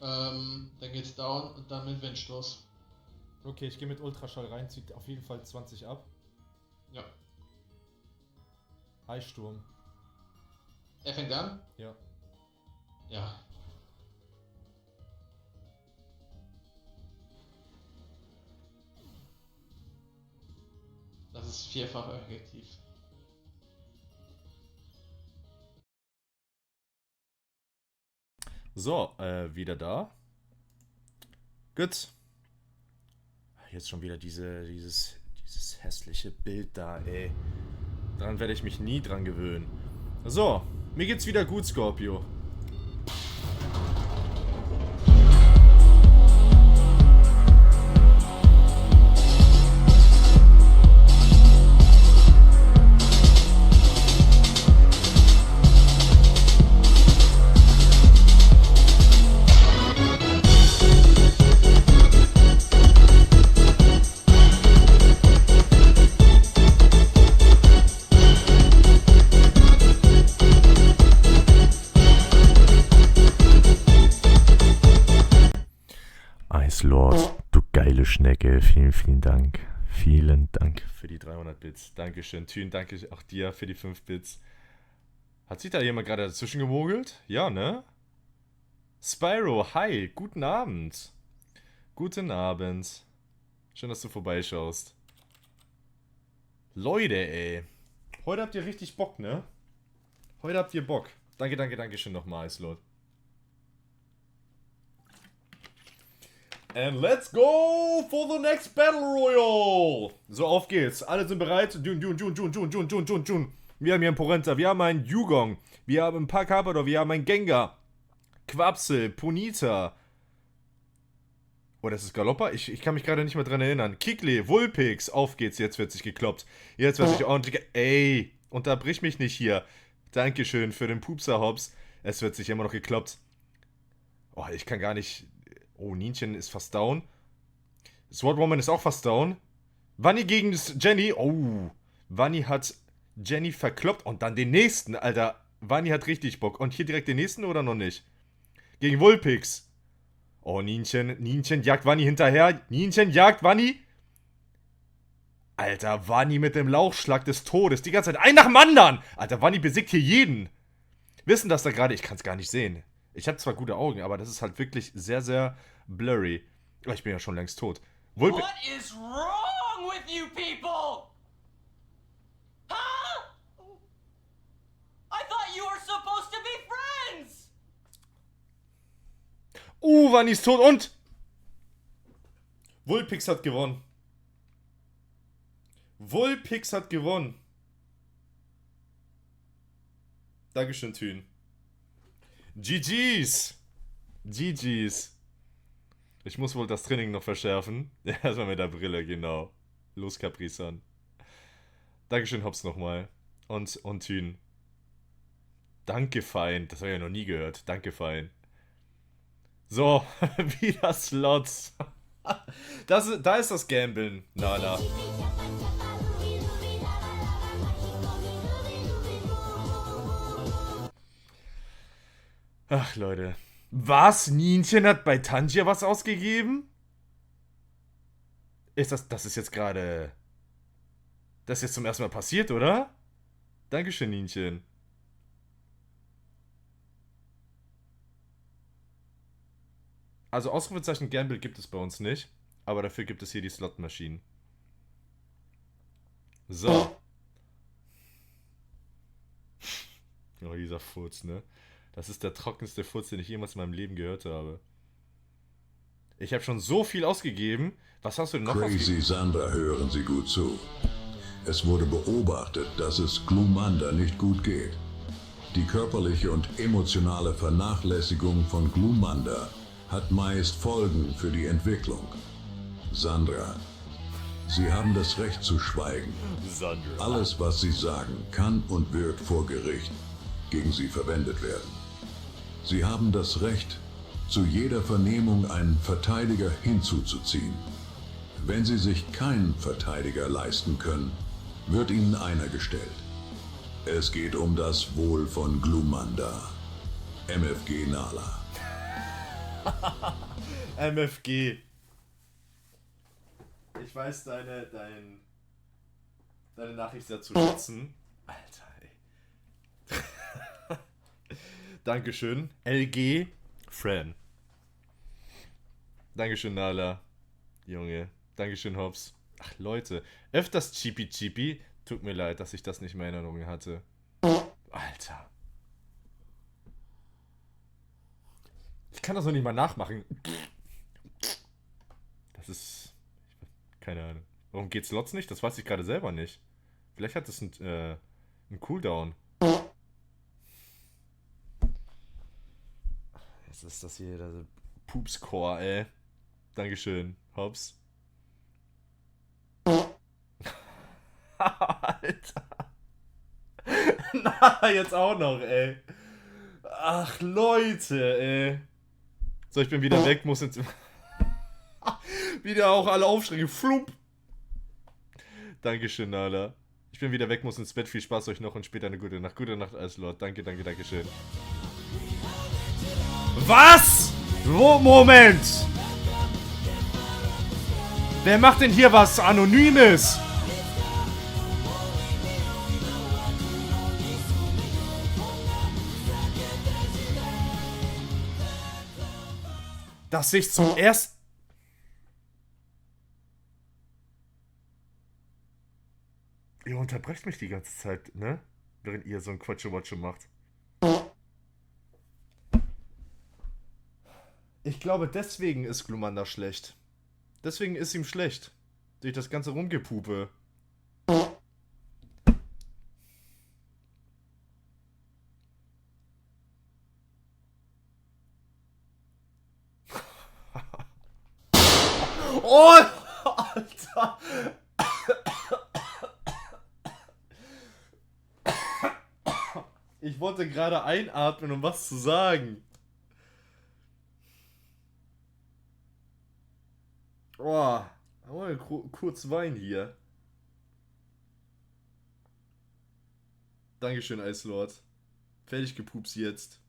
Dann geht's down und dann mit Windstoß. Okay, ich gehe mit Ultraschall rein, zieht auf jeden Fall 20 ab. Ja. Eissturm. Er fängt an? Ja. Ja. Das ist vierfach effektiv. So, wieder da. Gut. Jetzt schon wieder dieses hässliche Bild da, ey. Daran werde ich mich nie dran gewöhnen. So, mir geht's wieder gut, Scorpio. Lord, du geile Schnecke, vielen, vielen Dank. Vielen Dank für die 300 Bits. Dankeschön. Thün, danke auch dir für die 5 Bits. Hat sich da jemand gerade dazwischen gemogelt? Ja, ne? Spyro, hi, guten Abend. Guten Abend. Schön, dass du vorbeischaust. Leute, ey. Heute habt ihr richtig Bock, ne? Heute habt ihr Bock. Danke, danke, danke schön nochmal, Icelord. And let's go for the next Battle Royale. So, auf geht's. Alle sind bereit. Wir haben hier einen Porenta, wir haben einen Yugong, wir haben einen Pakabador, wir haben einen Gengar, Quapsel, Ponita. Oh, das ist Galoppa? Ich kann mich gerade nicht mehr dran erinnern. Kikli, Vulpix. Auf geht's, jetzt wird sich gekloppt. Jetzt wird sich ordentlich... Ey, unterbrich mich nicht hier. Dankeschön für den Pupser-Hops. Es wird sich immer noch gekloppt. Oh, ich kann gar nicht... Oh, Nienchen ist fast down. Swordwoman ist auch fast down. Vanni gegen Jenny. Oh, Vanni hat Jenny verkloppt. Und dann den nächsten, Alter. Vanni hat richtig Bock. Und hier direkt den nächsten oder noch nicht? Gegen Vulpix. Oh, Nienchen jagt Vanni hinterher. Nienchen jagt Vanni. Alter, Vanni mit dem Lauchschlag des Todes. Die ganze Zeit. Ein nach dem anderen. Alter, Vanni besiegt hier jeden. Wissen das da gerade? Ich kann es gar nicht sehen. Ich habe zwar gute Augen, aber das ist halt wirklich sehr, sehr blurry. Oh, ich bin ja schon längst tot. What is wrong with you people? Huh? I thought you were supposed to be friends. Vanni ist tot und... Vulpix hat gewonnen. Vulpix hat gewonnen. Dankeschön, Thün. GG's. GG's. Ich muss wohl das Training noch verschärfen. Erstmal mit der Brille, genau. Los, Capri-san. Dankeschön, Hops, nochmal. Und Thün. Danke, Fein. Das habe ich ja noch nie gehört. Danke, Fein. So, wieder Slots. Da ist das Gambeln. Na. Ach, Leute. Was? Nienchen hat bei Tangia was ausgegeben? Das ist jetzt gerade... Das ist jetzt zum ersten Mal passiert, oder? Dankeschön, Nienchen. Also Ausrufezeichen Gamble gibt es bei uns nicht. Aber dafür gibt es hier die Slotmaschinen. So. Oh, dieser Furz, ne? Das ist der trockenste Furz, den ich jemals in meinem Leben gehört habe. Ich habe schon so viel ausgegeben. Was hast du denn noch Crazy Sandra, hören Sie gut zu. Es wurde beobachtet, dass es Glumanda nicht gut geht. Die körperliche und emotionale Vernachlässigung von Glumanda hat meist Folgen für die Entwicklung. Sandra, Sie haben das Recht zu schweigen. Sandra. Alles, was Sie sagen, kann und wird vor Gericht gegen Sie verwendet werden. Sie haben das Recht, zu jeder Vernehmung einen Verteidiger hinzuzuziehen. Wenn Sie sich keinen Verteidiger leisten können, wird Ihnen einer gestellt. Es geht um das Wohl von Glumanda. MFG Nala. MFG. Ich weiß deine Nachricht sehr zu schätzen. Alter, ey. Dankeschön. LG Fran. Dankeschön, Nala. Junge. Dankeschön, Hobbs. Ach, Leute. Öfters Cheapy Cheapy. Tut mir leid, dass ich das nicht mehr in Erinnerung hatte. Alter. Ich kann das noch nicht mal nachmachen. Das ist... Keine Ahnung. Warum geht's Lots nicht? Das weiß ich gerade selber nicht. Vielleicht hat es einen Cooldown. Jetzt ist das hier der Poopscore, ey. Dankeschön, Hobbs. Alter. Na, jetzt auch noch, ey. Ach, Leute, ey. So, ich bin wieder weg, muss jetzt... wieder auch alle aufschrecken. Flup. Dankeschön, Nala. Ich bin wieder weg, muss ins Bett. Viel Spaß euch noch und später eine gute Nacht. Gute Nacht, Eislord. Danke, danke, danke schön. Was? Moment. Wer macht denn hier was Anonymes? Dass ich zum ersten... Ihr unterbrecht mich die ganze Zeit, ne? Während ihr so ein Quatsche-Watsche macht. Ich glaube, deswegen ist Glumanda schlecht. Deswegen ist ihm schlecht. Durch das ganze Rumgepupe. Oh, Alter. Ich wollte gerade einatmen, um was zu sagen. Oh, kurz Wein hier. Dankeschön, Eislord. Fertig gepupst jetzt.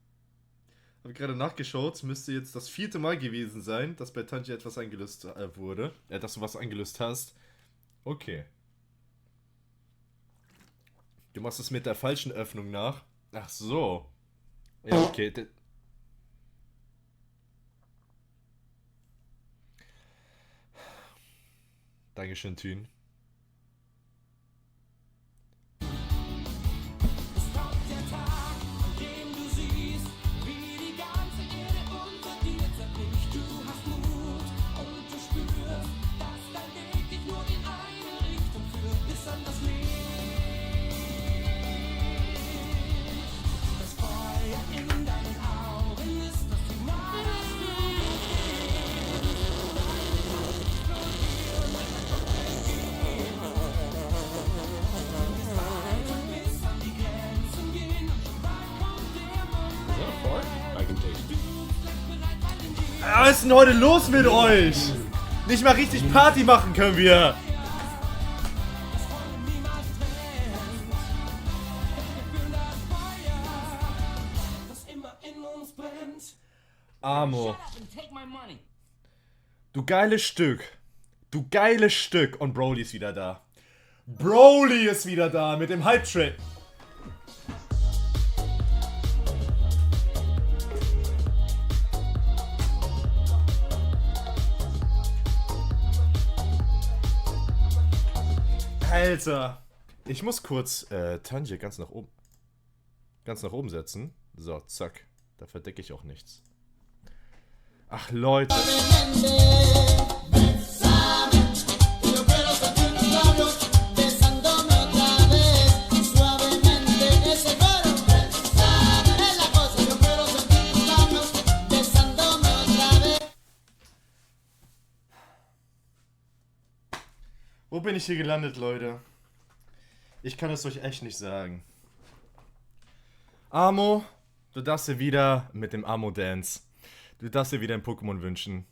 Habe gerade nachgeschaut, müsste jetzt das 4. Mal gewesen sein, dass bei Tantje etwas eingelöst wurde. Dass du was eingelöst hast. Okay. Du machst es mit der falschen Öffnung nach. Ach so. Ja, okay. Dankeschön, Thün. Was ist denn heute los mit euch? Nicht mal richtig Party machen können wir. Amo. Du geiles Stück. Du geiles Stück. Und Broly ist wieder da. Broly ist wieder da mit dem Hype-Train. Alter. Ich muss kurz Tantje ganz nach oben setzen. So, zack. Da verdecke ich auch nichts. Ach, Leute. Wo bin ich hier gelandet, Leute? Ich kann es euch echt nicht sagen. Amo, du darfst dir wieder mit dem Amo-Dance. Du darfst dir wieder ein Pokémon wünschen.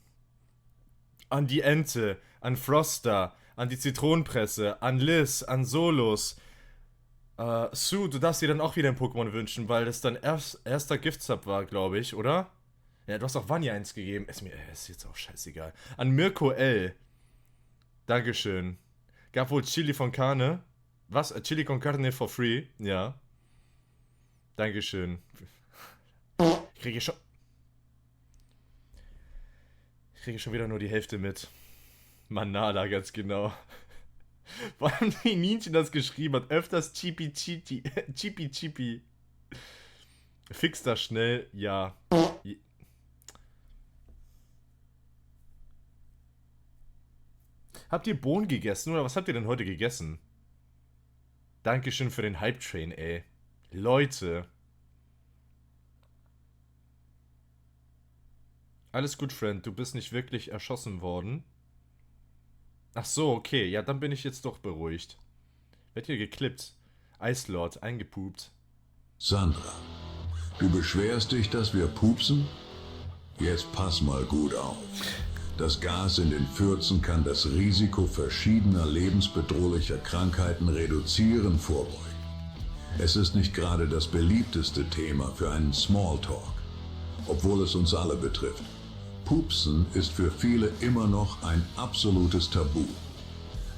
An die Ente, an Froster, an die Zitronenpresse, an Liz, an Solos. Sue, du darfst dir dann auch wieder ein Pokémon wünschen, weil das dein erster Giftsub war, glaube ich, oder? Ja, du hast auch Vanya eins gegeben. Ist jetzt auch scheißegal. An Mirko L. Dankeschön. Gab wohl Chili con Carne. Was? Chili con Carne for free? Ja. Dankeschön. Ich kriege schon wieder nur die Hälfte mit. Manala, ganz genau. Vor allem wie Nienchen das geschrieben hat. Öfters Chipi Chipi. Chipi Chipi. Fix das schnell. Ja. Habt ihr Bohnen gegessen oder was habt ihr denn heute gegessen? Dankeschön für den Hype-Train, ey. Leute. Alles gut, Friend. Du bist nicht wirklich erschossen worden. Ach so, okay. Ja, dann bin ich jetzt doch beruhigt. Wird hier geklippt. Eislord, eingepupt. Sandra, du beschwerst dich, dass wir pupsen? Jetzt pass mal gut auf. Das Gas in den Pfützen kann das Risiko verschiedener lebensbedrohlicher Krankheiten reduzieren, vorbeugen. Es ist nicht gerade das beliebteste Thema für einen Smalltalk, obwohl es uns alle betrifft. Pupsen ist für viele immer noch ein absolutes Tabu.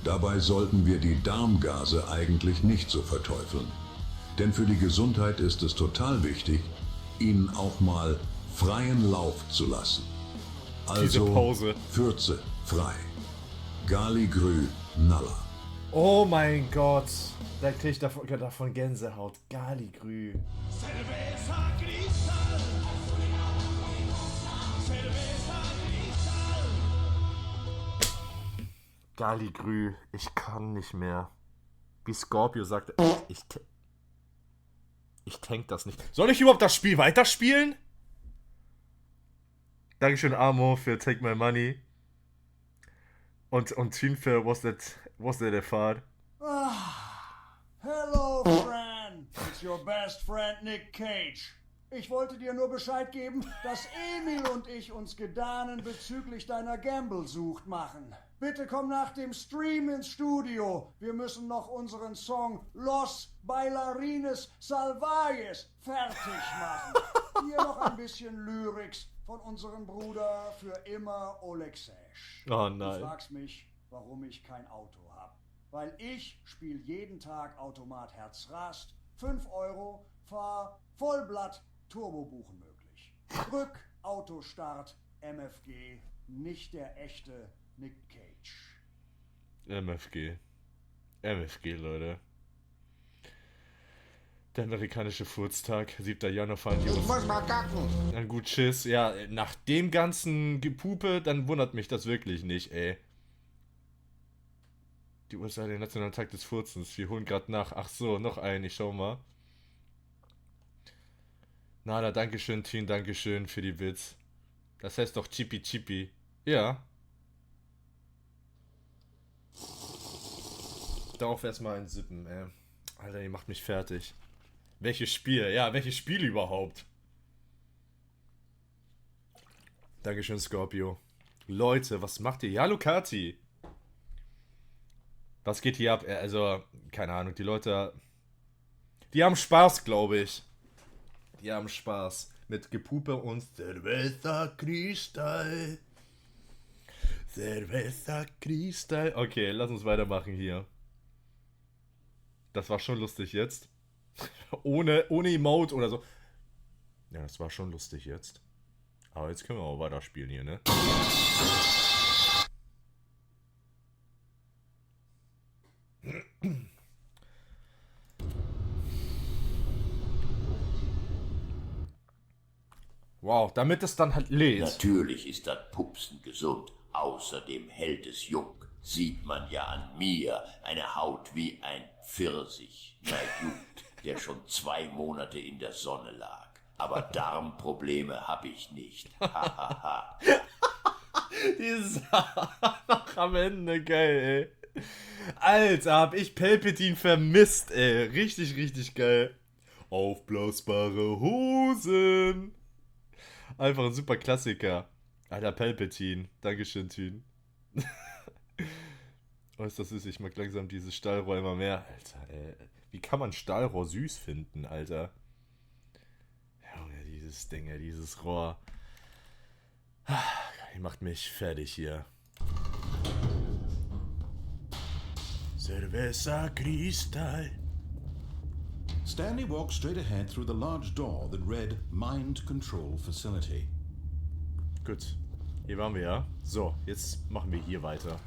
Dabei sollten wir die Darmgase eigentlich nicht so verteufeln. Denn für die Gesundheit ist es total wichtig, ihnen auch mal freien Lauf zu lassen. Also Pfütze frei. Galigrü Nalla. Oh mein Gott. Da krieg ich davon Gänsehaut. Galigrü. Galigrü. Ich kann nicht mehr. Wie Scorpio sagte, ich tank das nicht. Soll ich überhaupt das Spiel weiterspielen? Dankeschön, Amo, für Take My Money. Und Team für Was that a fart? Hello, friend. It's your best friend Nick Cage. Ich wollte dir nur Bescheid geben, dass Emil und ich uns Gedanen bezüglich deiner Gamble-Sucht machen. Bitte komm nach dem Stream ins Studio. Wir müssen noch unseren Song Los Bailarines Salvajes fertig machen. Hier noch ein bisschen Lyrics von unserem Bruder für immer Olexesh. Oh nein. Du fragst mich, warum ich kein Auto habe. Weil ich spiele jeden Tag Automat Herzrast, 5 Euro, fahr Vollblatt, Turbobuchen möglich. Drück, Autostart, MFG, nicht der echte Nick Cage. MFG. MFG, Leute. Der amerikanische Furztag, 7. Januar fahren die uns. Ich muss mal kacken. Na gut, tschüss. Ja, nach dem ganzen Gepupe, dann wundert mich das wirklich nicht, ey. Die USA, der nationale Tag des Furzens. Wir holen gerade nach. Ach so, noch einen, ich schau mal. Na, dankeschön, Team, dankeschön für die Witz. Das heißt doch Chippy Chippy. Ja. Darauf erstmal ein Sippen, ey. Alter, ihr macht mich fertig. Welches Spiel? Ja, welches Spiel überhaupt? Dankeschön, Scorpio. Leute, was macht ihr? Ja, hallo, Kati. Was geht hier ab? Also, keine Ahnung, die Leute... Die haben Spaß, glaube ich. Die haben Spaß. Mit Gepupe und Cerveza Cristal. Cerveza Cristal. Okay, lass uns weitermachen hier. Das war schon lustig jetzt. ohne Emote oder so. Ja, das war schon lustig jetzt. Aber jetzt können wir auch weiterspielen hier, ne? Wow, damit es dann halt lädt. Natürlich ist das Pupsen gesund. Außerdem hält es jung. Sieht man ja an mir. Eine Haut wie ein Pfirsich. Na gut, der schon 2 Monate in der Sonne lag. Aber Darmprobleme hab ich nicht. Hahaha. Dieses noch am Ende, geil, ey. Alter, hab ich Palpatine vermisst, ey. Richtig, richtig geil. Aufblasbare Hosen. Einfach ein super Klassiker. Alter, Palpatine. Dankeschön, Thün. Oh, ist das süß. Ich mag langsam dieses Stahlrohr immer mehr. Alter, ey. Wie kann man Stahlrohr süß finden, Alter? Junge, dieses Ding, ey, dieses Rohr. Die macht mich fertig hier. Cerveza Cristal. Stanley walked straight ahead through the large door that read Mind Control Facility. Gut. Hier waren wir ja. So, jetzt machen wir hier weiter.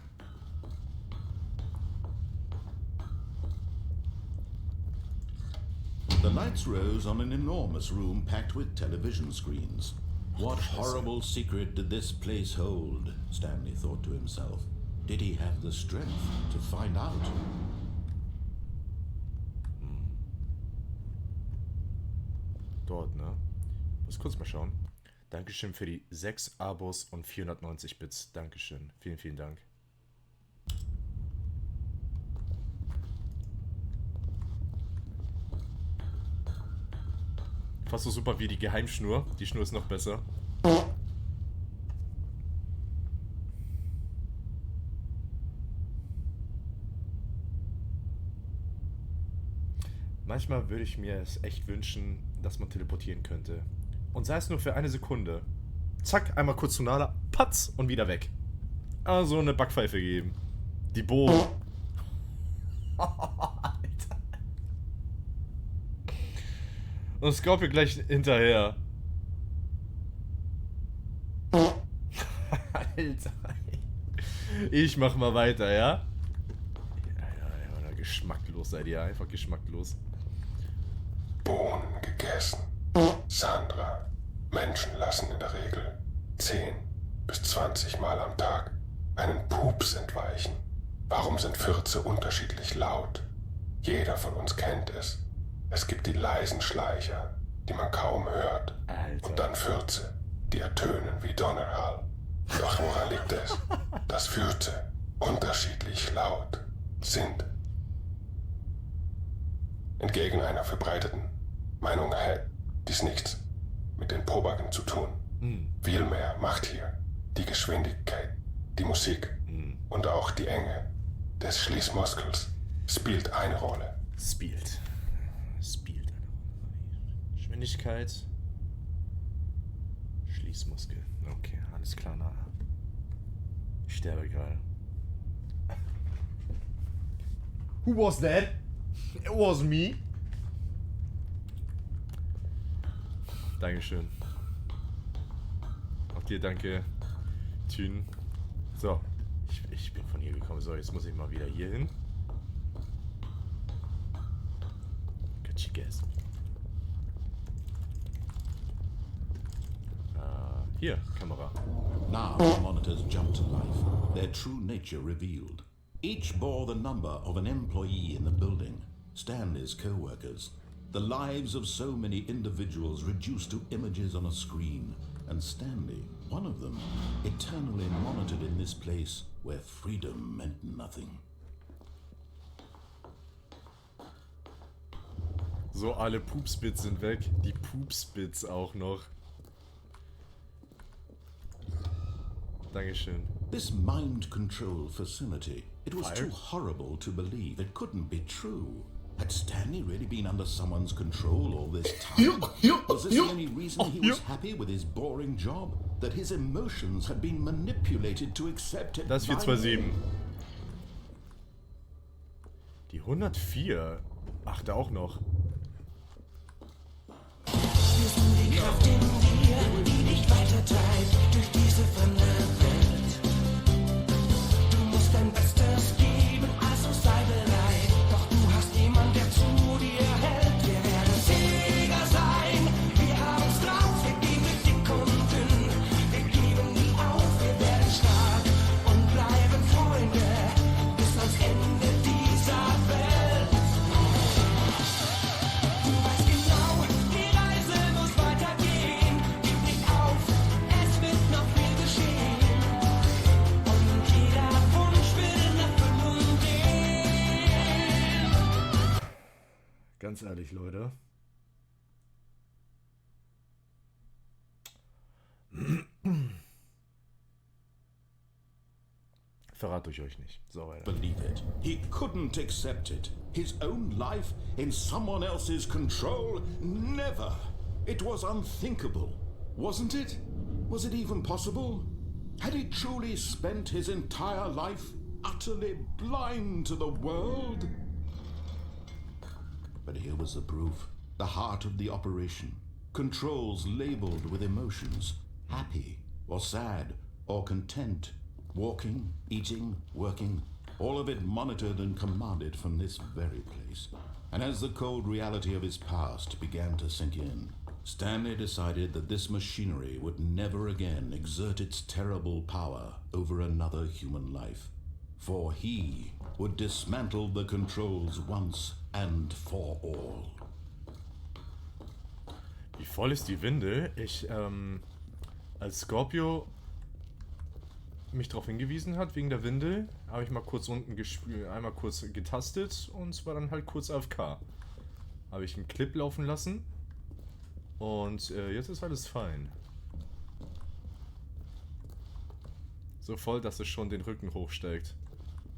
The lights rose on an enormous room packed with television screens. What horrible secret did this place hold? Stanley thought to himself. Did he have the strength to find out? Dort, ne? Muss kurz mal schauen. Dankeschön für die 6 Abos und 490 Bits. Dankeschön. Vielen, vielen Dank. Fast so super wie die Geheimschnur. Die Schnur ist noch besser. Manchmal würde ich mir es echt wünschen, dass man teleportieren könnte. Und sei es nur für eine Sekunde. Zack, einmal kurz zu Nala, patz und wieder weg. Also eine Backpfeife geben. Die Bo. Alter. Und Scorpio gleich hinterher. Alter. Ich mach mal weiter, ja? Ja, geschmacklos seid ihr, einfach geschmacklos. Bohnen gegessen. Sandra, Menschen lassen in der Regel 10 bis 20 Mal am Tag einen Pups entweichen. Warum sind Fürze unterschiedlich laut? Jeder von uns kennt es. Es gibt die leisen Schleicher, die man kaum hört. Alter. Und dann Fürze, die ertönen wie Donnerhall. Doch woran liegt es, dass Fürze unterschiedlich laut sind? Entgegen einer verbreiteten Meinung hat dies nichts mit den Probagen zu tun. Vielmehr macht hier die Geschwindigkeit, die Musik und auch die Enge des Schließmuskels spielt eine Rolle. Spielt eine Rolle. Geschwindigkeit. Schließmuskel. Okay, alles klar, na. Ich sterbe gerade. Who was that? It was me. Dankeschön. Auch dir danke, Thün. So, ich bin von hier gekommen. So, jetzt muss ich mal wieder hier hin. Got guess. Hier, Kamera. Now the monitors jumped to life, their true nature revealed. Each bore the number of an employee in the building, Stanley's co-workers. The lives of so many individuals reduced to images on a screen, and Stanley, one of them, eternally monitored in this place where freedom meant nothing. So, alle Pupsbits sind weg. Die Pupsbits auch noch. Dankeschön. This mind control facility, it was too horrible to believe. It couldn't be true. Had Stanley really been under someone's control all this time? Was this the only reason he was happy with his boring job? That his emotions had been manipulated to accept it? Das 427. Die 104. Ach, da auch noch. Wir sind die Kraft in dir, die dich weitertreibt durch diese Welt. Du musst dein Bestes geben, also sei bereit. Doch du hast jemanden, der zu dir hält. Wir werden Sieger sein. Wir haben's drauf, wir gehen durch dick und dünn. Wir geben nie auf, wir werden stark und bleiben Freunde bis ans Ende dieser Welt. Du weißt genau, die Reise muss weitergehen. Gib nicht auf, es wird noch viel geschehen. Und jeder Wunsch will in Erfüllung gehen. Ganz ehrlich, Leute. Verrat euch nicht. So weiter. Believe it. He couldn't accept it. His own life in someone else's control? Never. It was unthinkable. Wasn't it? Was it even possible? Had he truly spent his entire life utterly blind to the world. But here was the proof. The heart of the operation. Controls labeled with emotions. Happy or sad or content. Walking, eating, working. All of it monitored and commanded from this very place. And as the cold reality of his past began to sink in, Stanley decided that this machinery would never again exert its terrible power over another human life. For he would dismantle the controls once and for all. Wie voll ist die Winde? Als Scorpio mich darauf hingewiesen hat, wegen der Windel, habe ich mal kurz unten einmal kurz getastet und es war dann halt kurz AFK. Habe ich einen Clip laufen lassen und jetzt ist alles fein. So voll, dass es schon den Rücken hochsteigt.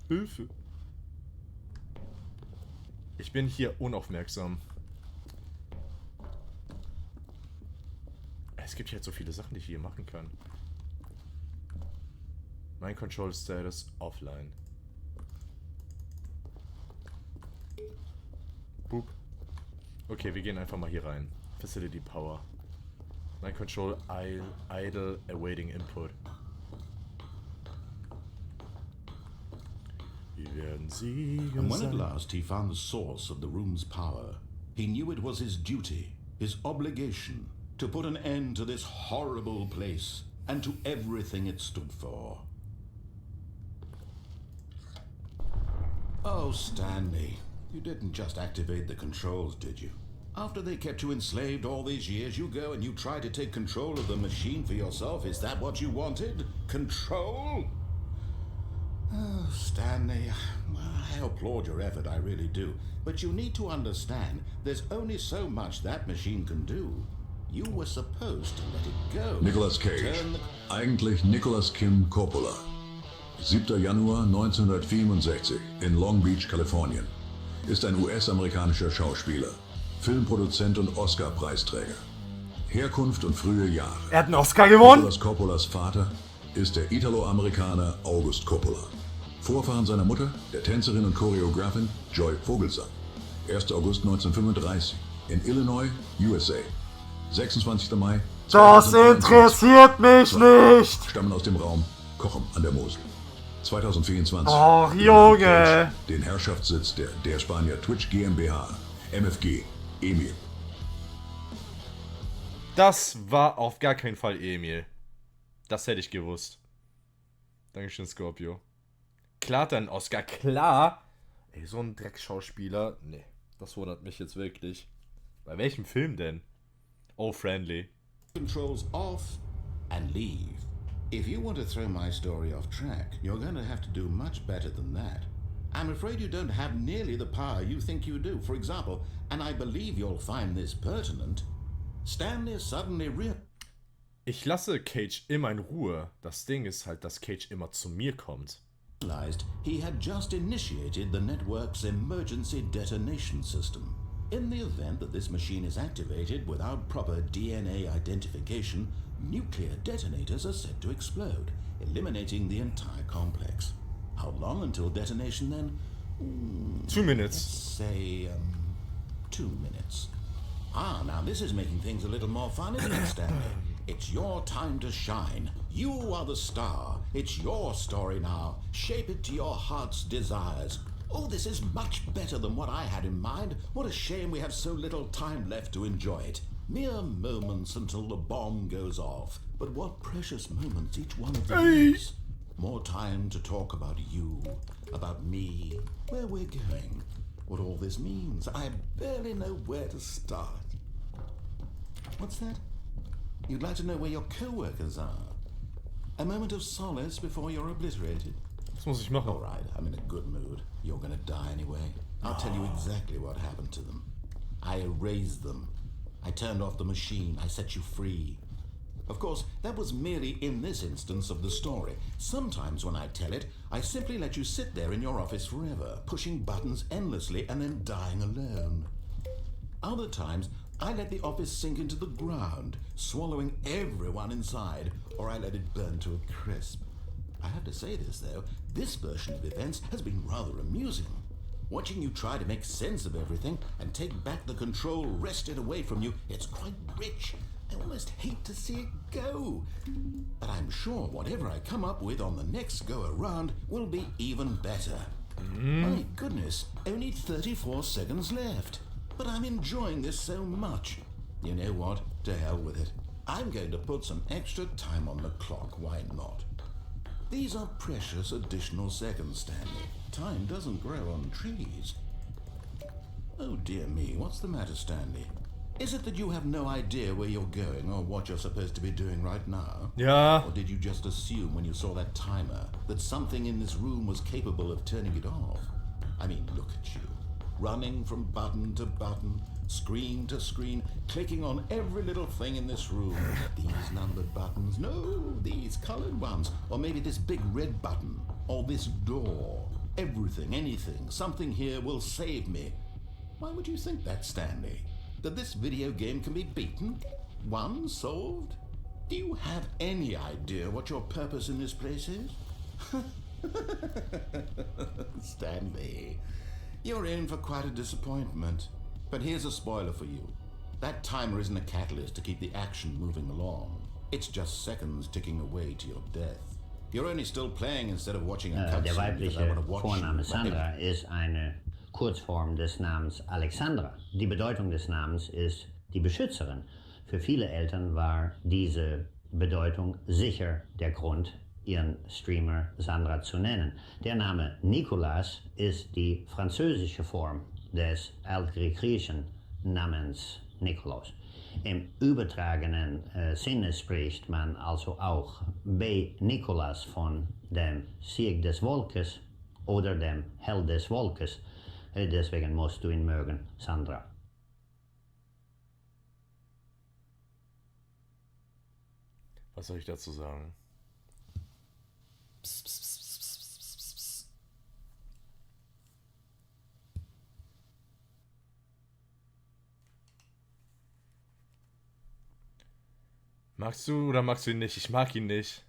Hilfe! Ich bin hier unaufmerksam. Es gibt jetzt so viele Sachen, die ich hier machen kann. Mein Control Status offline. Boop. Okay, wir gehen einfach mal hier rein. Facility Power. My Control idle awaiting input. Wir werden siegen. And when at last he found the source of the room's power, he knew it was his duty, his obligation, to put an end to this horrible place and to everything it stood for. Oh, Stanley, you didn't just activate the controls, did you? After they kept you enslaved all these years, you go and you try to take control of the machine for yourself. Is that what you wanted? Control? Oh, Stanley, I applaud your effort, I really do. But you need to understand, there's only so much that machine can do. You were supposed to let it go. Nicolas Cage. Eigentlich Nicolas Kim Coppola. 7. Januar 1964 in Long Beach, Kalifornien. Ist ein US-amerikanischer Schauspieler, Filmproduzent und Oscar-Preisträger. Herkunft und frühe Jahre. Er hat einen Oscar gewonnen? Nicolas Coppolas Vater ist der Italo-Amerikaner August Coppola. Vorfahren seiner Mutter, der Tänzerin und Choreografin Joy Vogelsang. 1. August 1935 in Illinois, USA. 26. Mai. Das interessiert mich nicht! Stammen aus dem Raum Cochem an der Mosel. 2024. Ach, Junge! Den Herrschaftssitz der Spanier Twitch GmbH, MFG, Emil. Das war auf gar keinen Fall Emil. Das hätte ich gewusst. Dankeschön, Scorpio. Klar hat er einen Oscar, klar! Ey, so ein Dreckschauspieler. Nee, das wundert mich jetzt wirklich. Bei welchem Film denn? Oh, friendly. Controls off and leave. If you want to throw my story off track, you're going to have to do much better than that. I'm afraid you don't have nearly the power you think you do. For example, and I believe you'll find this pertinent, Stanley suddenly Ich lasse Cage immer in Ruhe. Das Ding ist halt, dass Cage immer zu mir kommt. realized he had just initiated the network's emergency detonation system. In the event that this machine is activated without proper DNA identification, nuclear detonators are said to explode, eliminating the entire complex. How long until detonation then? 2 minutes. Let's say, 2 minutes. Ah, now this is making things a little more fun, isn't it, Stanley? It's your time to shine. You are the star. It's your story now. Shape it to your heart's desires. Oh, this is much better than what I had in mind. What a shame we have so little time left to enjoy it. Mere moments until the bomb goes off. But what precious moments each one of them is. More time to talk about you, about me, where we're going, what all this means. I barely know where to start. What's that? You'd like to know where your co-workers are? A moment of solace before you're obliterated? Was muss ich machen? All right, I'm in a good mood. You're gonna die anyway. I'll tell you exactly what happened to them. I erased them. I turned off the machine. I set you free. Of course, that was merely in this instance of the story. Sometimes when I tell it, I simply let you sit there in your office forever, pushing buttons endlessly and then dying alone. Other times, I let the office sink into the ground, swallowing everyone inside, or I let it burn to a crisp. I have to say this, though. This version of events has been rather amusing. Watching you try to make sense of everything and take back the control wrested away from you, it's quite rich. I almost hate to see it go. But I'm sure whatever I come up with on the next go-around will be even better. My goodness, only 34 seconds left. But I'm enjoying this so much. You know what? To hell with it. I'm going to put some extra time on the clock, why not? These are precious additional seconds, Stanley. Time doesn't grow on trees. Oh dear me, what's the matter, Stanley? Is it that you have no idea where you're going or what you're supposed to be doing right now? Ja. Or did you just assume when you saw that timer that something in this room was capable of turning it off? I mean, look at you. Running from button to button, screen to screen, clicking on every little thing in this room. These numbered buttons, no, these colored ones. Or maybe this big red button, or this door. Everything, anything, something here will save me. Why would you think that, Stanley? That this video game can be beaten? Won? Solved? Do you have any idea what your purpose in this place is? Stanley, you're in for quite a disappointment. But here's a spoiler for you. That timer isn't a catalyst to keep the action moving along. It's just seconds ticking away to your death. You're only still playing instead of watching a cutscene. Der weibliche Vorname Sandra ist eine Kurzform des Namens Alexandra. Die Bedeutung des Namens ist die Beschützerin. Für viele Eltern war diese Bedeutung sicher der Grund, ihren Streamer Sandra zu nennen. Der Name Nicolas ist die französische Form des altgriechischen Namens Nikolaus. Im übertragenen Sinne spricht man also auch bei Nikolaus von dem Sieg des Volkes oder dem Held des Volkes. Deswegen musst du ihn mögen, Sandra. Was soll ich dazu sagen? Magst du oder magst du ihn nicht? Ich mag ihn nicht.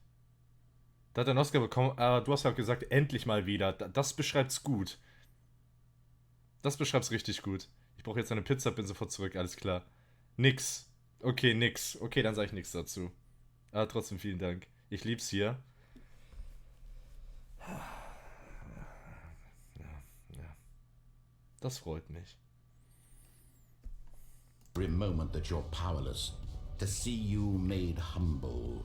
Da hat er einen Oscar bekommen, aber du hast ja gesagt, endlich mal wieder. Das beschreibt's gut. Das beschreibt's richtig gut. Ich brauche jetzt eine Pizza, bin sofort zurück, alles klar. Nix. Okay, nix. Okay, dann sage ich nichts dazu. Aber trotzdem vielen Dank. Ich lieb's hier. Ja. Das freut mich. Every moment that you're powerless, to see you made humble.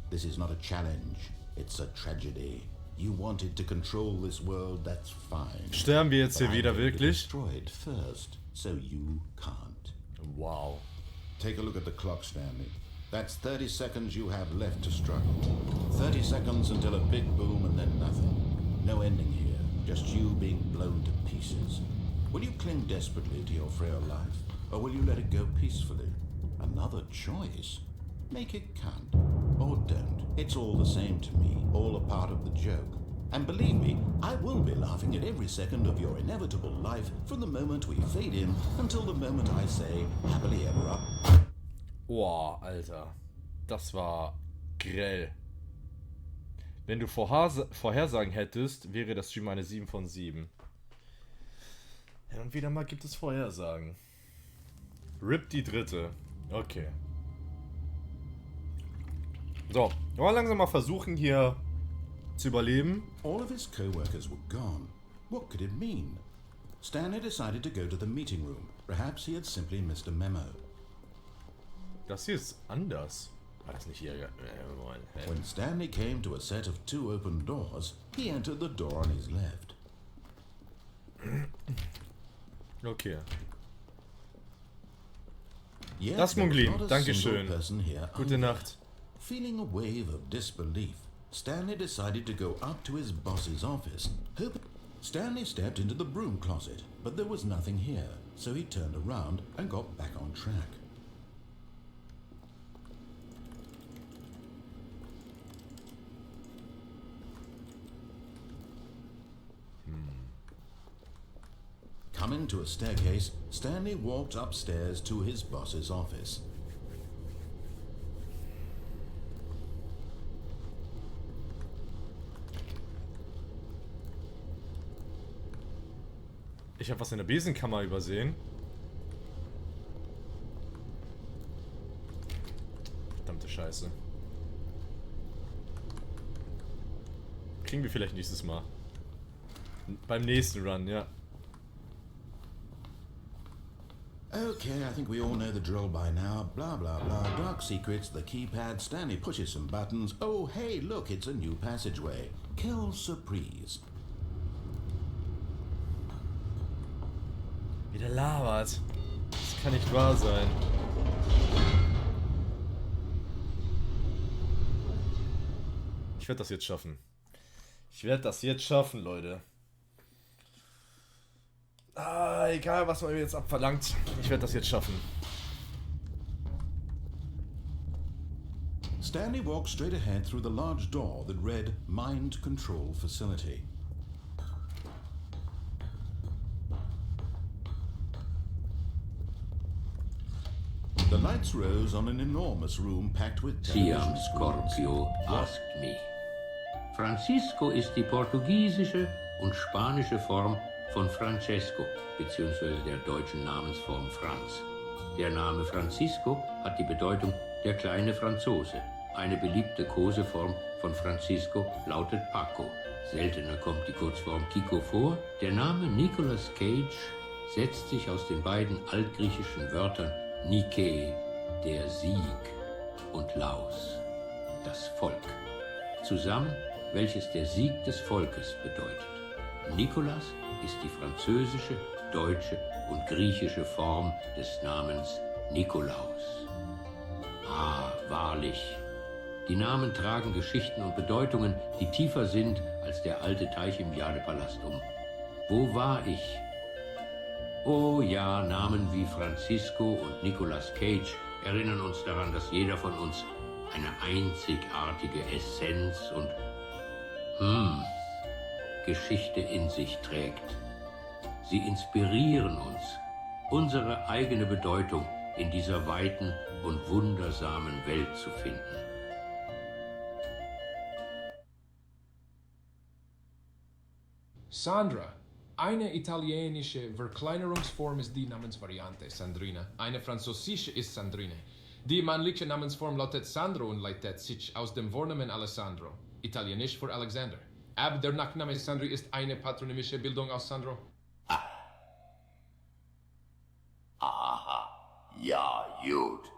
This is not a challenge, it's a tragedy. You wanted to control this world, that's fine. Sterben wir jetzt hier wieder wirklich? Destroy it first, so you can't. Wow. Take a look at the clock, Stanley. That's 30 seconds you have left to struggle. 30 seconds until a big boom and then nothing. No ending here, just you being blown to pieces. Will you cling desperately to your frail life, or will you let it go peacefully? Another choice. Make it count. Or don't. It's all the same to me. All a part of the joke. And believe me, I will be laughing at every second of your inevitable life from the moment we fade in until the moment I say happily ever up. Boah, Alter. Das war grell. Wenn du Vorhersagen hättest, wäre das Stream eine 7 von 7. Ja, und wieder mal gibt es Vorhersagen. RIP die dritte. Okay. So, wollen wir langsam mal versuchen, hier zu überleben. All of his co-workers were gone. What could it mean? Stanley decided to go to the meeting room. Perhaps he had simply missed a memo. Das hier ist anders. War das nicht hier? When Stanley came to a set of 2 open doors, he entered the door on his left. Okay. Yes, das Munglin, there was not a Dankeschön. single person here Gute either. Nacht. Feeling a wave of disbelief, Stanley decided to go up to his boss's office. Stanley stepped into the broom closet, but there was nothing here, so he turned around and got back on track. Coming to a staircase, Stanley walked upstairs to his boss's office. Ich habe was in der Besenkammer übersehen. Verdammte Scheiße. Kriegen wir vielleicht nächstes Mal. Beim nächsten Run, ja. Okay, I think we all know the drill by now. Blah, blah, blah. Dark secrets, the keypad. Stanley pushes some buttons. Oh, hey, look, it's a new passageway. Quelle surprise. Wie der labert. Das kann nicht wahr sein. Ich werde das jetzt schaffen. Ich werde das jetzt schaffen, Leute. Ah, egal, was man mir jetzt abverlangt. Ich werde das jetzt schaffen. Stanley walked straight ahead through the large door that read Mind Control Facility. The lights rose on an enormous room packed with Siam television screens. Scorpio asked me. Francisco ist die portugiesische und spanische Form von Francesco, beziehungsweise der deutschen Namensform Franz. Der Name Francisco hat die Bedeutung der kleine Franzose. Eine beliebte Koseform von Francisco lautet Paco. Seltener kommt die Kurzform Kiko vor. Der Name Nicolas Cage setzt sich aus den beiden altgriechischen Wörtern Nike, der Sieg, und Laos, das Volk. Zusammen, welches der Sieg des Volkes bedeutet. Nicolas ist die französische, deutsche und griechische Form des Namens Nikolaus. Ah, wahrlich. Die Namen tragen Geschichten und Bedeutungen, die tiefer sind als der alte Teich im Jadepalast um. Wo war ich? Oh ja, Namen wie Francisco und Nicolas Cage erinnern uns daran, dass jeder von uns eine einzigartige Essenz und Geschichte in sich trägt. Sie inspirieren uns, unsere eigene Bedeutung in dieser weiten und wundersamen Welt zu finden. Sandra. Eine italienische Verkleinerungsform ist die Namensvariante Sandrina. Eine französische ist Sandrine. Die männliche Namensform lautet Sandro und leitet sich aus dem Vornamen Alessandro, italienisch für Alexander. Aber der Nachname Sandri ist eine patronymische Bildung aus Sandro. Aha, ja gut.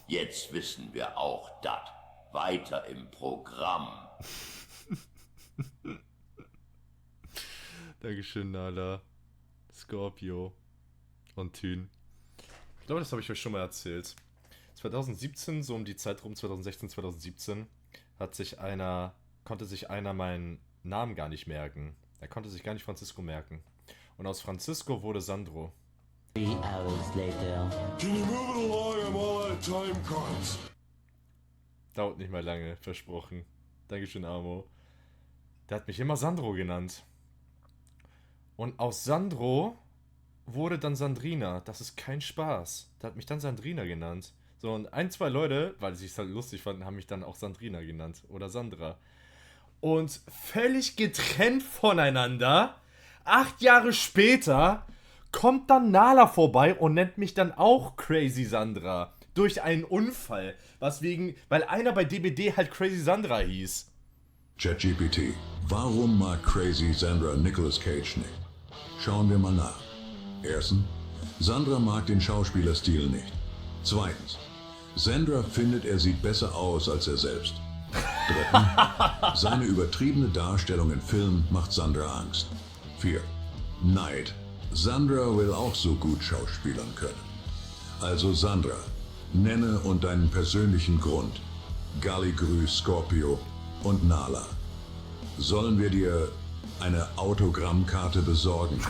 Jetzt wissen wir auch das. Weiter im Programm. Dankeschön, Nala, Scorpio und Thün. Ich glaube, das habe ich euch schon mal erzählt. 2017, so um die Zeit rum, 2016, 2017, konnte sich einer meinen Namen gar nicht merken. Er konnte sich gar nicht Francisco merken. Und aus Francisco wurde Sandro. 3 hours later. Can you move it along? I'm all out of time cards. Dauert nicht mal lange, versprochen. Dankeschön, Amo. Der hat mich immer Sandro genannt. Und aus Sandro wurde dann Sandrina. Das ist kein Spaß. Der hat mich dann Sandrina genannt. So, und ein, zwei Leute, weil sie es halt lustig fanden, haben mich dann auch Sandrina genannt. Oder Sandra. Und völlig getrennt voneinander, 8 Jahre später, kommt dann Nala vorbei und nennt mich dann auch Crazy Sandra. Durch einen Unfall. Weil einer bei DBD halt Crazy Sandra hieß. ChatGPT. Warum mag Crazy Sandra Nicolas Cage nicht? Schauen wir mal nach. Erstens, Sandra mag den Schauspielerstil nicht. Zweitens, Sandra findet, er sieht besser aus als er selbst. Drittens, seine übertriebene Darstellung in Filmen macht Sandra Angst. 4. Neid. Sandra will auch so gut schauspielern können. Also Sandra, nenne und deinen persönlichen Grund. Galligrü, Scorpio und Nala. Sollen wir dir eine Autogrammkarte besorgen?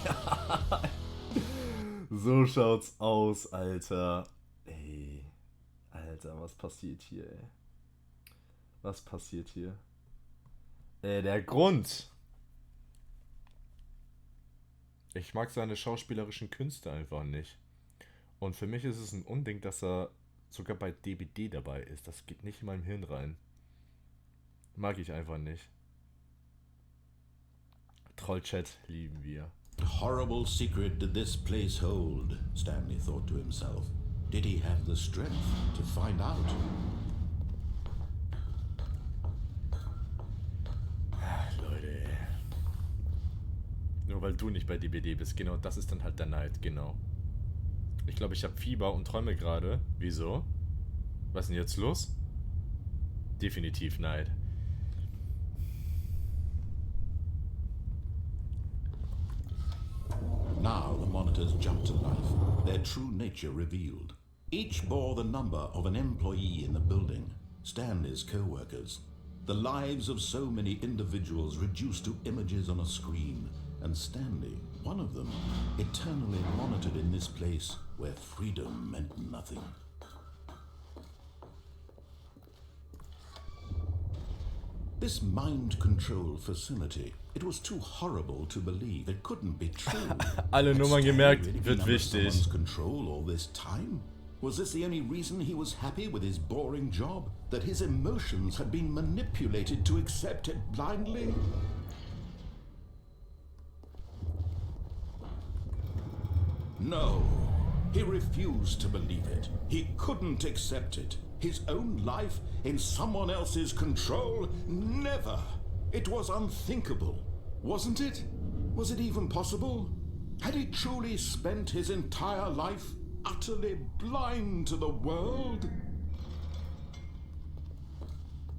Ja. So schaut's aus, Alter. Ey. Alter, was passiert hier, ey? Was passiert hier? Der Grund. Ich mag seine schauspielerischen Künste einfach nicht. Und für mich ist es ein Unding, dass er sogar bei DBD dabei ist. Das geht nicht in meinem Hirn rein. Mag ich einfach nicht. Trollchat lieben wir. horrible secret did this place hold? Stanley thought to himself. Did he have the strength to find out? Leute. Nur weil du nicht bei DBD bist. Genau, das ist dann halt der Neid. Genau. Ich glaube, ich habe Fieber und träume gerade. Wieso? Was ist denn jetzt los? Definitiv Neid. Now the monitors jumped to life, their true nature revealed. Each bore the number of an employee in the building, Stanley's co-workers. The lives of so many individuals reduced to images on a screen, and Stanley, one of them, eternally monitored in this place where freedom meant nothing. This mind control facility, it was too horrible to believe. It couldn't be true. Alle Nummern gemerkt, wird wichtig. Someone's control all this time? Was this the only reason he was happy with his boring job? That his emotions had been manipulated to accept it blindly? No, he refused to believe it. He couldn't accept it. His own life in someone else's control? Never! It was unthinkable, wasn't it? Was it even possible? Had he truly spent his entire life utterly blind to the world?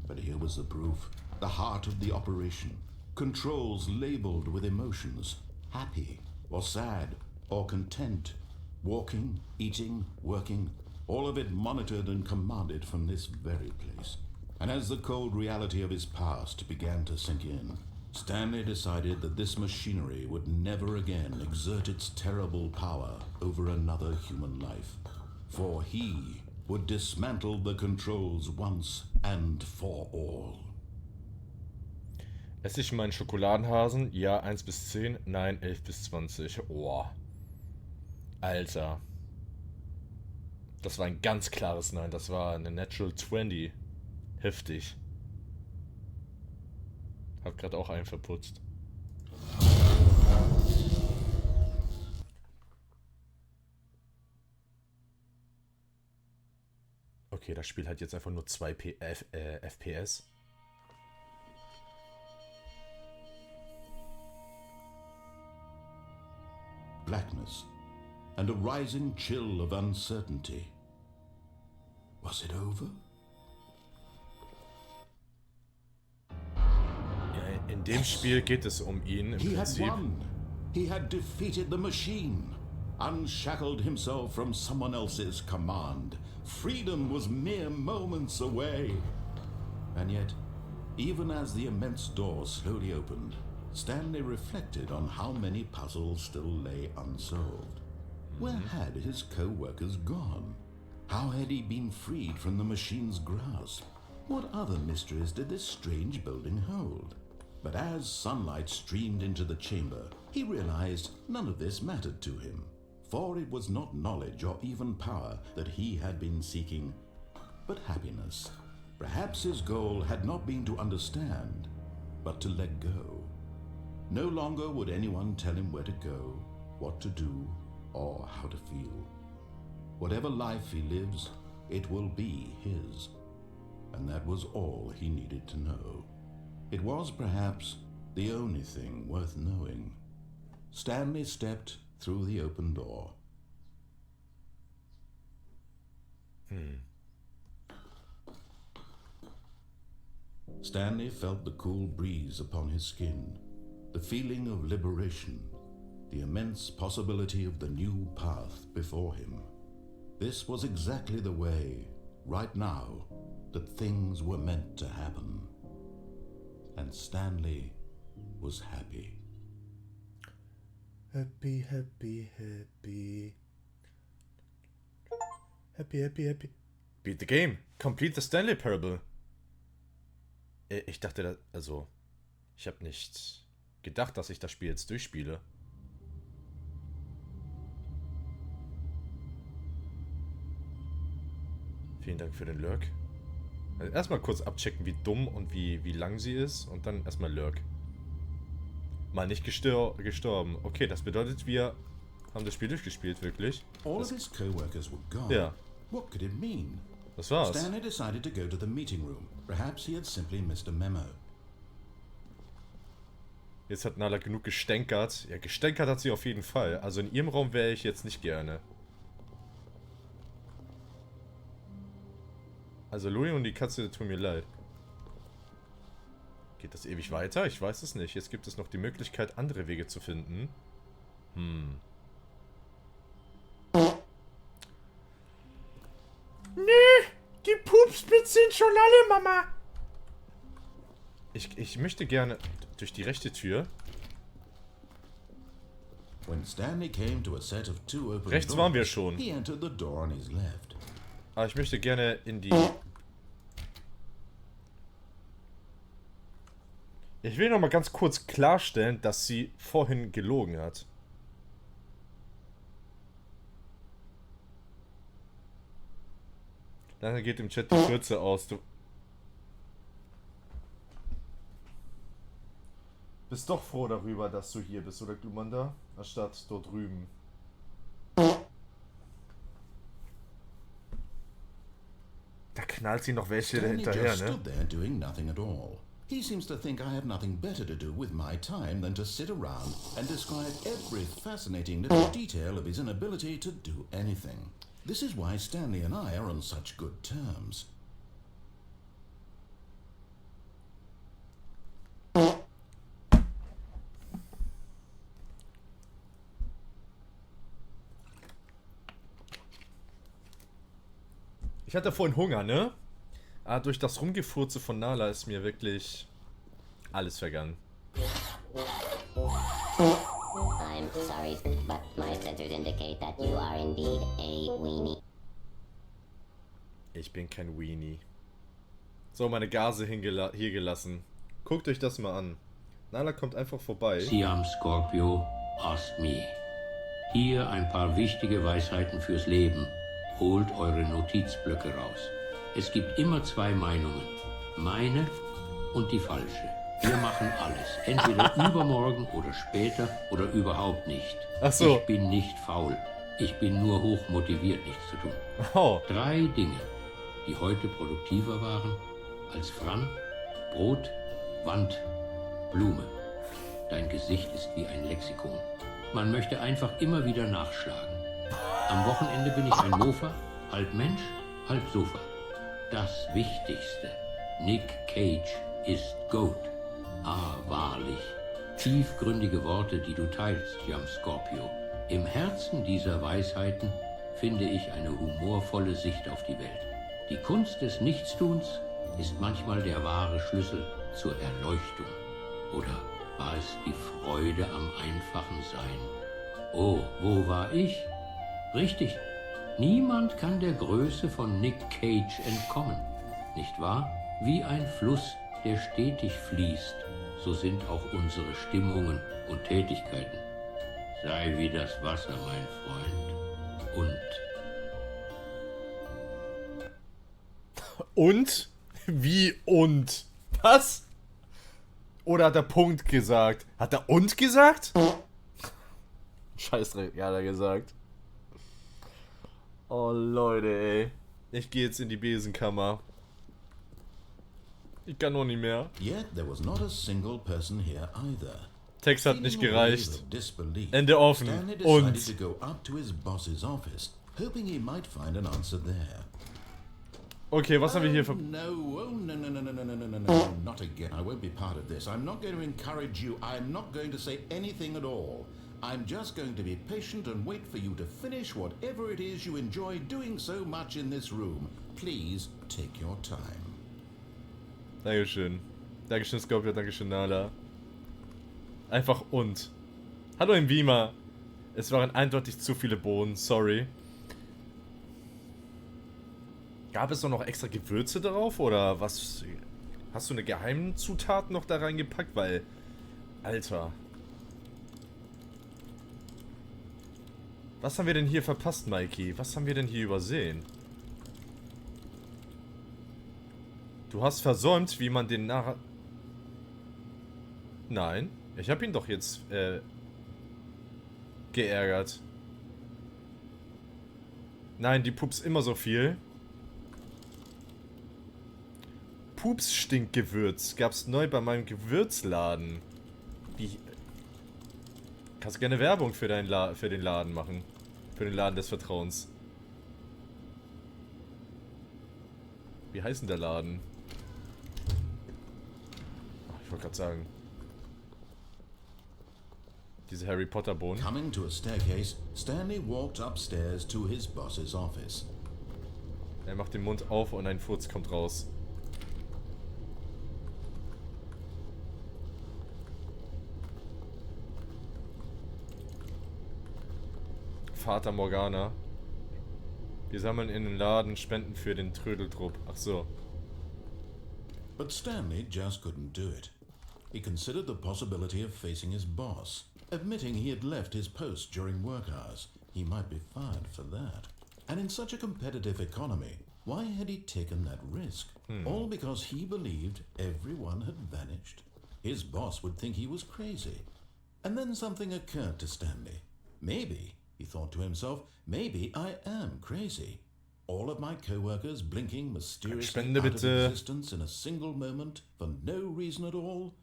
But here was the proof. The heart of the operation. Controls labeled with emotions. Happy, or sad, or content. Walking, eating, working. All of it monitored and commanded from this very place. And as the cold reality of his past began to sink in, Stanley decided that this machinery would never again exert its terrible power over another human life. For he would dismantle the controls once and for all. Esse ich meinen Schokoladenhasen? Ja, 1 bis 10. Nein, 11 bis 20. Oh. Alter. Das war ein ganz klares Nein. Das war eine Natural 20. Heftig. Hab gerade auch einen verputzt. Okay, das Spiel hat jetzt einfach nur 2 FPS. Blackness and a rising chill of uncertainty. Was it over? Ja, in dem Spiel geht es um ihn im He had Prinzip. won. He had defeated the machine, unshackled himself from someone else's command. Freedom was mere moments away. And yet, even as the immense door slowly opened, Stanley reflected on how many puzzles still lay unsolved. Where had his co-workers gone? How had he been freed from the machine's grasp? What other mysteries did this strange building hold? But as sunlight streamed into the chamber, he realized none of this mattered to him, for it was not knowledge or even power that he had been seeking, but happiness. Perhaps his goal had not been to understand, but to let go. No longer would anyone tell him where to go, what to do, or how to feel. Whatever life he lives, it will be his. And that was all he needed to know. It was perhaps the only thing worth knowing. Stanley stepped through the open door. Stanley felt the cool breeze upon his skin, the feeling of liberation, the immense possibility of the new path before him. This was exactly the way, right now, that things were meant to happen. And Stanley was happy. Happy, happy, happy. Happy, happy, happy. Beat the game. Complete the Stanley Parable. Ich dachte, ich habe nicht gedacht, dass ich das Spiel jetzt durchspiele. Vielen Dank für den Lurk. Also erstmal kurz abchecken, wie dumm und wie lang sie ist und dann erstmal Lurk. mal nicht gestorben. Okay, das bedeutet, wir haben das Spiel durchgespielt, wirklich. All of his co-workers were gone. Ja. What could it mean? Das war's. Stanley decided to go to the meeting room. Perhaps he had simply missed a memo. Jetzt hat Nala genug gestänkert. Ja, gestänkert hat sie auf jeden Fall. Also in ihrem Raum wäre ich jetzt nicht gerne. Also Louis und die Katze tun mir leid. Geht das ewig weiter? Ich weiß es nicht. Jetzt gibt es noch die Möglichkeit, andere Wege zu finden. Nee, die Pupsbits sind schon alle, Mama. Ich möchte gerne durch die rechte Tür. When Stanley came to a set of 2 open Rechts waren wir schon. He entered the door on his left. Aber ich möchte gerne in die... Ich will noch mal ganz kurz klarstellen, dass sie vorhin gelogen hat. Dann geht im Chat die Kürze aus. Du bist doch froh darüber, dass du hier bist, oder Glumanda? Anstatt dort drüben. Da knallt sie noch welche Stanley hinterher, just ne? stood there doing nothing at all. He seems to think I have nothing better to do with my time than to sit around and describe every fascinating little detail of his inability to do anything. This is why Stanley and I are on such good terms. Ich hatte vorhin Hunger, ne? Aber durch das Rumgefurze von Nala ist mir wirklich alles vergangen. I'm sorry, but my sensors indicate that you are indeed a weenie. Ich bin kein Weenie. So, meine Gase hier gelassen. Guckt euch das mal an. Nala kommt einfach vorbei. Siam Scorpio, ask me. Hier ein paar wichtige Weisheiten fürs Leben. Holt eure Notizblöcke raus. Es gibt immer 2 Meinungen. Meine und die falsche. Wir machen alles. Entweder übermorgen oder später oder überhaupt nicht. Ach so. Ich bin nicht faul. Ich bin nur hoch motiviert, nichts zu tun. Oh. 3 Dinge, die heute produktiver waren als Fran, Brot, Wand, Blume. Dein Gesicht ist wie ein Lexikon. Man möchte einfach immer wieder nachschlagen. Am Wochenende bin ich ein Mofa, halb Mensch, halb Sofa. Das Wichtigste, Nick Cage ist Goat. Ah, wahrlich. Tiefgründige Worte, die du teilst, Jam Scorpio. Im Herzen dieser Weisheiten finde ich eine humorvolle Sicht auf die Welt. Die Kunst des Nichtstuns ist manchmal der wahre Schlüssel zur Erleuchtung. Oder war es die Freude am einfachen Sein? Oh, wo war ich? Richtig, niemand kann der Größe von Nick Cage entkommen. Nicht wahr? Wie ein Fluss, der stetig fließt, so sind auch unsere Stimmungen und Tätigkeiten. Sei wie das Wasser, mein Freund. Und? Wie und? Was? Oder hat er Punkt gesagt? Hat er und gesagt? Scheißdreck, ja, hat er gesagt. Oh, Leute, ey. Ich gehe jetzt in die Besenkammer. Ich kann noch nicht mehr. Yet there was not a single person here either. Text hat nicht gereicht. Ende offen. Stanley Und. decided to go up to his boss's office, hoping he might find an answer there. Okay, was haben wir hier für... No, no, not again. I won't be part of this. I'm not going to encourage you. I'm not going to say anything at all. I'm just going to be patient and wait for you to finish whatever it is you enjoy doing so much in this room. Please take your time. Dankeschön. Dankeschön, Scorpio, Dankeschön, Nala. Einfach und. Hallo im Beamer. Es waren eindeutig zu viele Bohnen, sorry. Gab es doch noch extra Gewürze darauf oder was? Hast du eine geheime Zutat noch da reingepackt? Weil, Alter. Was haben wir denn hier verpasst, Mikey? Was haben wir denn hier übersehen? Du hast versäumt, wie man den Nein, Ich habe ihn doch jetzt geärgert. Nein, die pups immer so viel. Pups-Stinkgewürz. Gab's neu bei meinem Gewürzladen. Wie... Kannst gerne Werbung für, für den Laden machen. Für den Laden des Vertrauens. Wie heißt denn der Laden? Ach, ich wollte gerade sagen. Diese Harry Potter Bohnen. Coming to a staircase, Stanley walked upstairs to his boss's office. Er macht den Mund auf und ein Furz kommt raus. Vater Morgana. Wir sammeln in den Laden Spenden für den Trödeltrupp. Ach so. But Stanley just couldn't do it. He considered the possibility of facing his boss, admitting he had left his post during work hours. He might be fired for that. And in such a competitive economy, why had he taken that risk? All because he believed everyone had vanished? His boss would think he was crazy. And then something occurred to Stanley. Maybe, he thought to himself, maybe I am crazy. All of my co-workers blinking mysteriously out of existence in a single moment for no reason at all.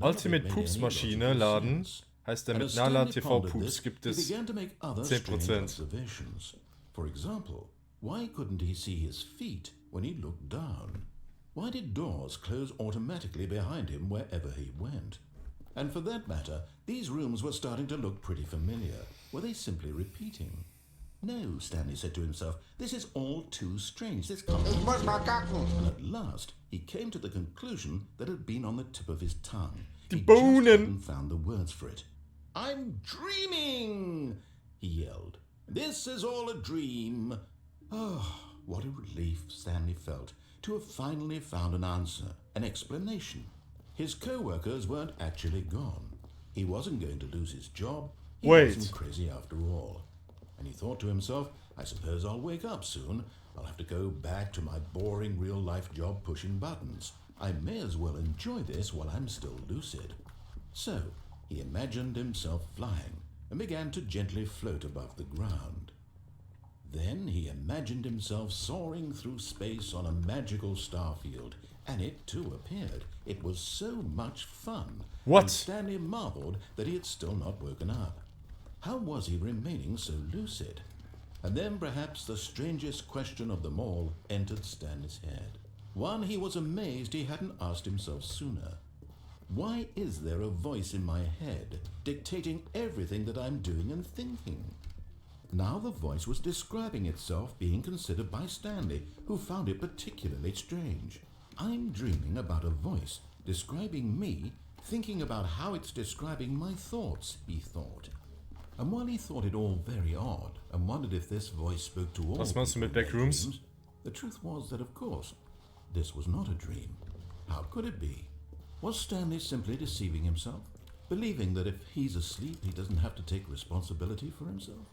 Ultimate Poops Maschine laden. Heißt der mit Nala TV Poops gibt es 10%. For example, why couldn't he see his feet when he looked down? Why did doors close automatically behind him wherever he went? And for that matter, these rooms were starting to look pretty familiar. Were they simply repeating? No, Stanley said to himself, this is all too strange. This can't be. And at last, he came to the conclusion that had been on the tip of his tongue. He just hadn't found the words for it. I'm dreaming, he yelled. This is all a dream. Oh, what a relief Stanley felt to have finally found an answer, an explanation. His co-workers weren't actually gone. He wasn't going to lose his job. He wasn't crazy after all. And he thought to himself, I suppose I'll wake up soon. I'll have to go back to my boring real-life job pushing buttons. I may as well enjoy this while I'm still lucid. So, he imagined himself flying and began to gently float above the ground. Then he imagined himself soaring through space on a magical starfield, and it too appeared. It was so much fun. What? And Stanley marveled that he had still not woken up. How was he remaining so lucid? And then perhaps the strangest question of them all entered Stanley's head. One he was amazed he hadn't asked himself sooner. Why is there a voice in my head dictating everything that I'm doing and thinking? Now the voice was describing itself being considered by Stanley, who found it particularly strange. I'm dreaming about a voice describing me, thinking about how it's describing my thoughts, he thought. And while he thought it all very odd, and wondered if this voice spoke to all Was meinst du mit people in their Backrooms? dreams, the truth was that, of course, this was not a dream. How could it be? Was Stanley simply deceiving himself, believing that if he's asleep, he doesn't have to take responsibility for himself?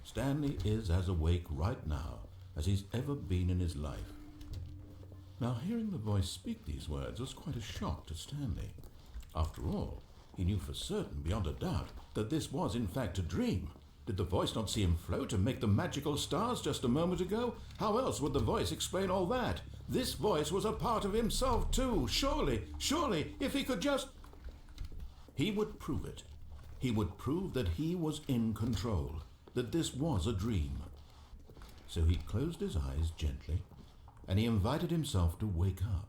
Stanley is as awake right now as he's ever been in his life. Now, hearing the voice speak these words was quite a shock to Stanley. After all, he knew for certain, beyond a doubt, that this was in fact a dream. Did the voice not see him float and make the magical stars just a moment ago? How else would the voice explain all that? This voice was a part of himself too. Surely, if he could just... He would prove it. He would prove that he was in control, that this was a dream. So he closed his eyes gently, and he invited himself to wake up.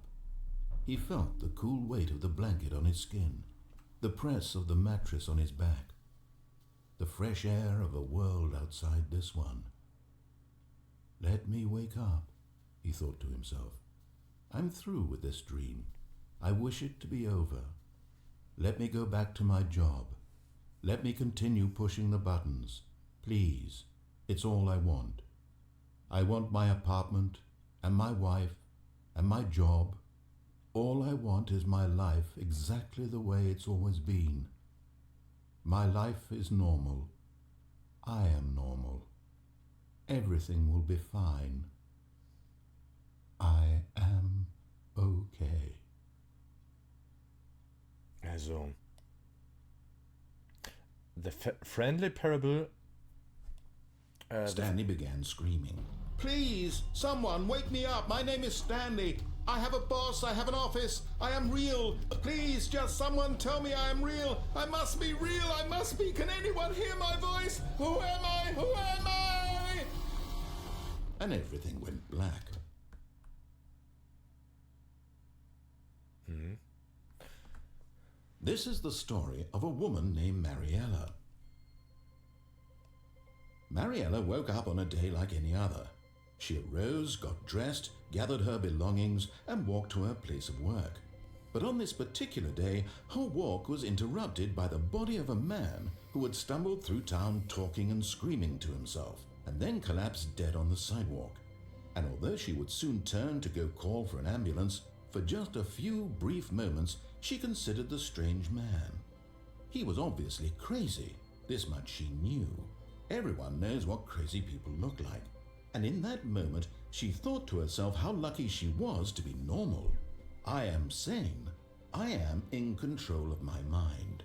He felt the cool weight of the blanket on his skin, the press of the mattress on his back, the fresh air of a world outside this one. Let me wake up, he thought to himself. I'm through with this dream. I wish it to be over. Let me go back to my job. Let me continue pushing the buttons. Please, it's all I want. I want my apartment and my wife and my job. All I want is my life exactly the way it's always been. My life is normal. I am normal. Everything will be fine. I am okay. Also, The friendly parable. Stanley began screaming. Please, someone, wake me up. My name is Stanley. I have a boss. I have an office. I am real. Please, just someone tell me I am real. I must be real. I must be. Can anyone hear my voice? Who am I? Who am I? And everything went black. This is the story of a woman named Mariella. Mariella woke up on a day like any other. She arose, got dressed, gathered her belongings, and walked to her place of work. But on this particular day, her walk was interrupted by the body of a man who had stumbled through town talking and screaming to himself, and then collapsed dead on the sidewalk. And although she would soon turn to go call for an ambulance, for just a few brief moments she considered the strange man. He was obviously crazy, this much she knew. Everyone knows what crazy people look like. And in that moment, she thought to herself how lucky she was to be normal. I am sane. I am in control of my mind.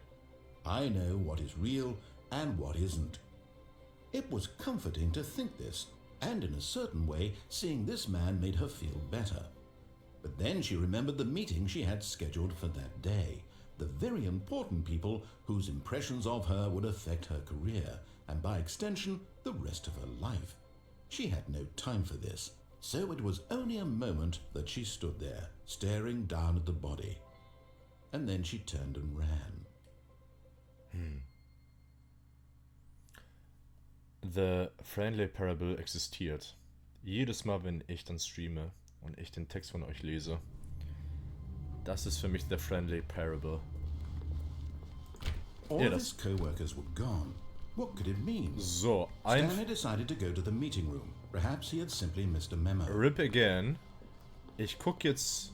I know what is real and what isn't. It was comforting to think this, and in a certain way, seeing this man made her feel better. But then she remembered the meeting she had scheduled for that day, the very important people whose impressions of her would affect her career, and by extension, the rest of her life. She had no time for this, so it was only a moment that she stood there, staring down at the body. And then she turned and ran. The Friendly Parable existiert. Jedes Mal, wenn ich dann streame und ich den Text von euch lese, das ist für mich the Friendly Parable. All of his co-workers were gone. What could it mean? So, Stanley decided to go to the meeting room. Perhaps he had simply missed a memo. RIP again. Ich guck jetzt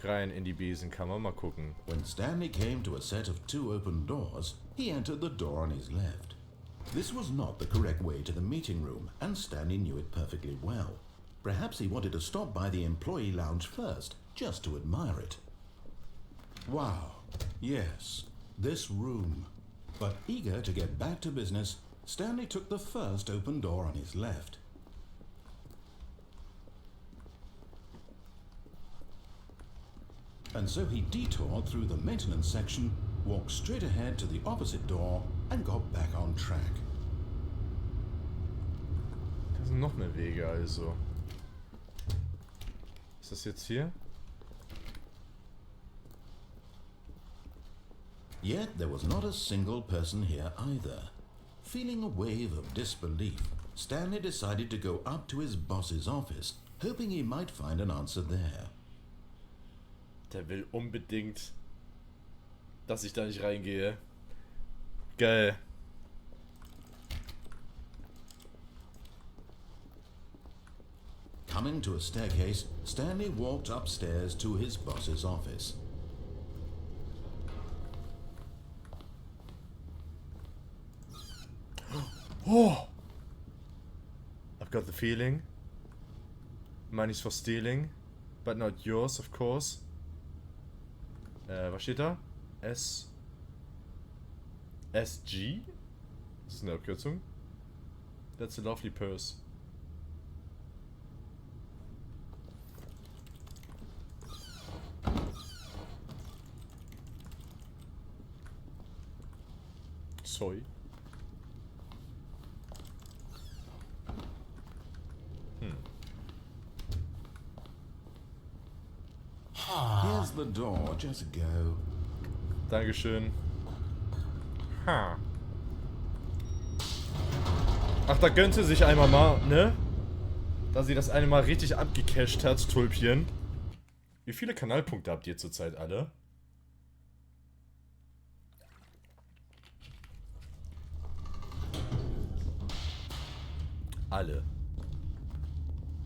rein in die Besenkammer, mal gucken. When Stanley came to a set of 2 open doors, he entered the door on his left. This was not the correct way to the meeting room, and Stanley knew it perfectly well. Perhaps he wanted to stop by the employee lounge first, just to admire it. Wow, yes, this room. But eager to get back to business, Stanley took the first open door on his left. And so he detoured through the maintenance section, walked straight ahead to the opposite door, and got back on track. Da sind noch mehr Wege also. Ist das jetzt hier? Yet there was not a single person here either. Feeling a wave of disbelief, Stanley decided to go up to his boss's office, hoping he might find an answer there. Der will unbedingt, dass ich da nicht reingehe. Geil. Coming to a staircase, Stanley walked upstairs to his boss's office. Oh! I've got the feeling. Money's for stealing, but not yours, of course. Was steht da? SG? Das ist eine Abkürzung. That's a lovely purse. Sorry. Here's the door, just go. Dankeschön. Ha. Ach, da gönnt sie sich einmal mal, ne? Da sie das eine Mal richtig abgecasht hat, Tulpchen. Wie viele Kanalpunkte habt ihr zurzeit alle? Alle.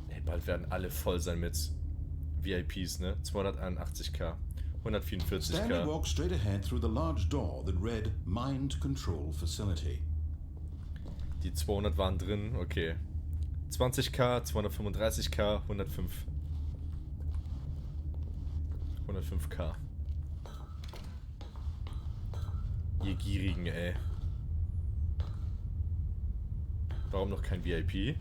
Ey, bald werden alle voll sein mit VIPs, ne? 281k, 144k. Stanley walked straight ahead through the large door that read Mind Control Facility. Die 200 waren drin, okay. 20k, 235k, 105. 105k. Ihr Gierigen, ey. Warum noch kein VIP?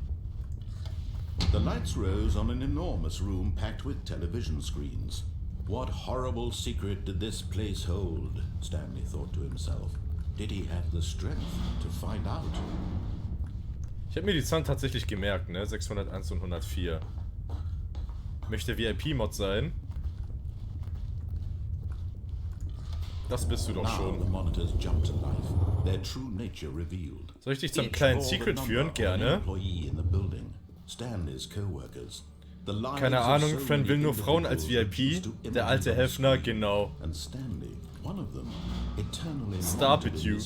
The lights rose on an enormous room packed with television screens. What horrible secret did this place hold? Stanley thought to himself. Did he have the strength to find out? Ich habe mir die Zahlen tatsächlich gemerkt, ne? 601 und 104. Möchte VIP-Mod sein? Das bist du doch schon. Soll ich dich zum kleinen Secret führen? Gerne. Keine Ahnung, Friend will nur Frauen als VIP. Der alte Hefner, genau. Start with you.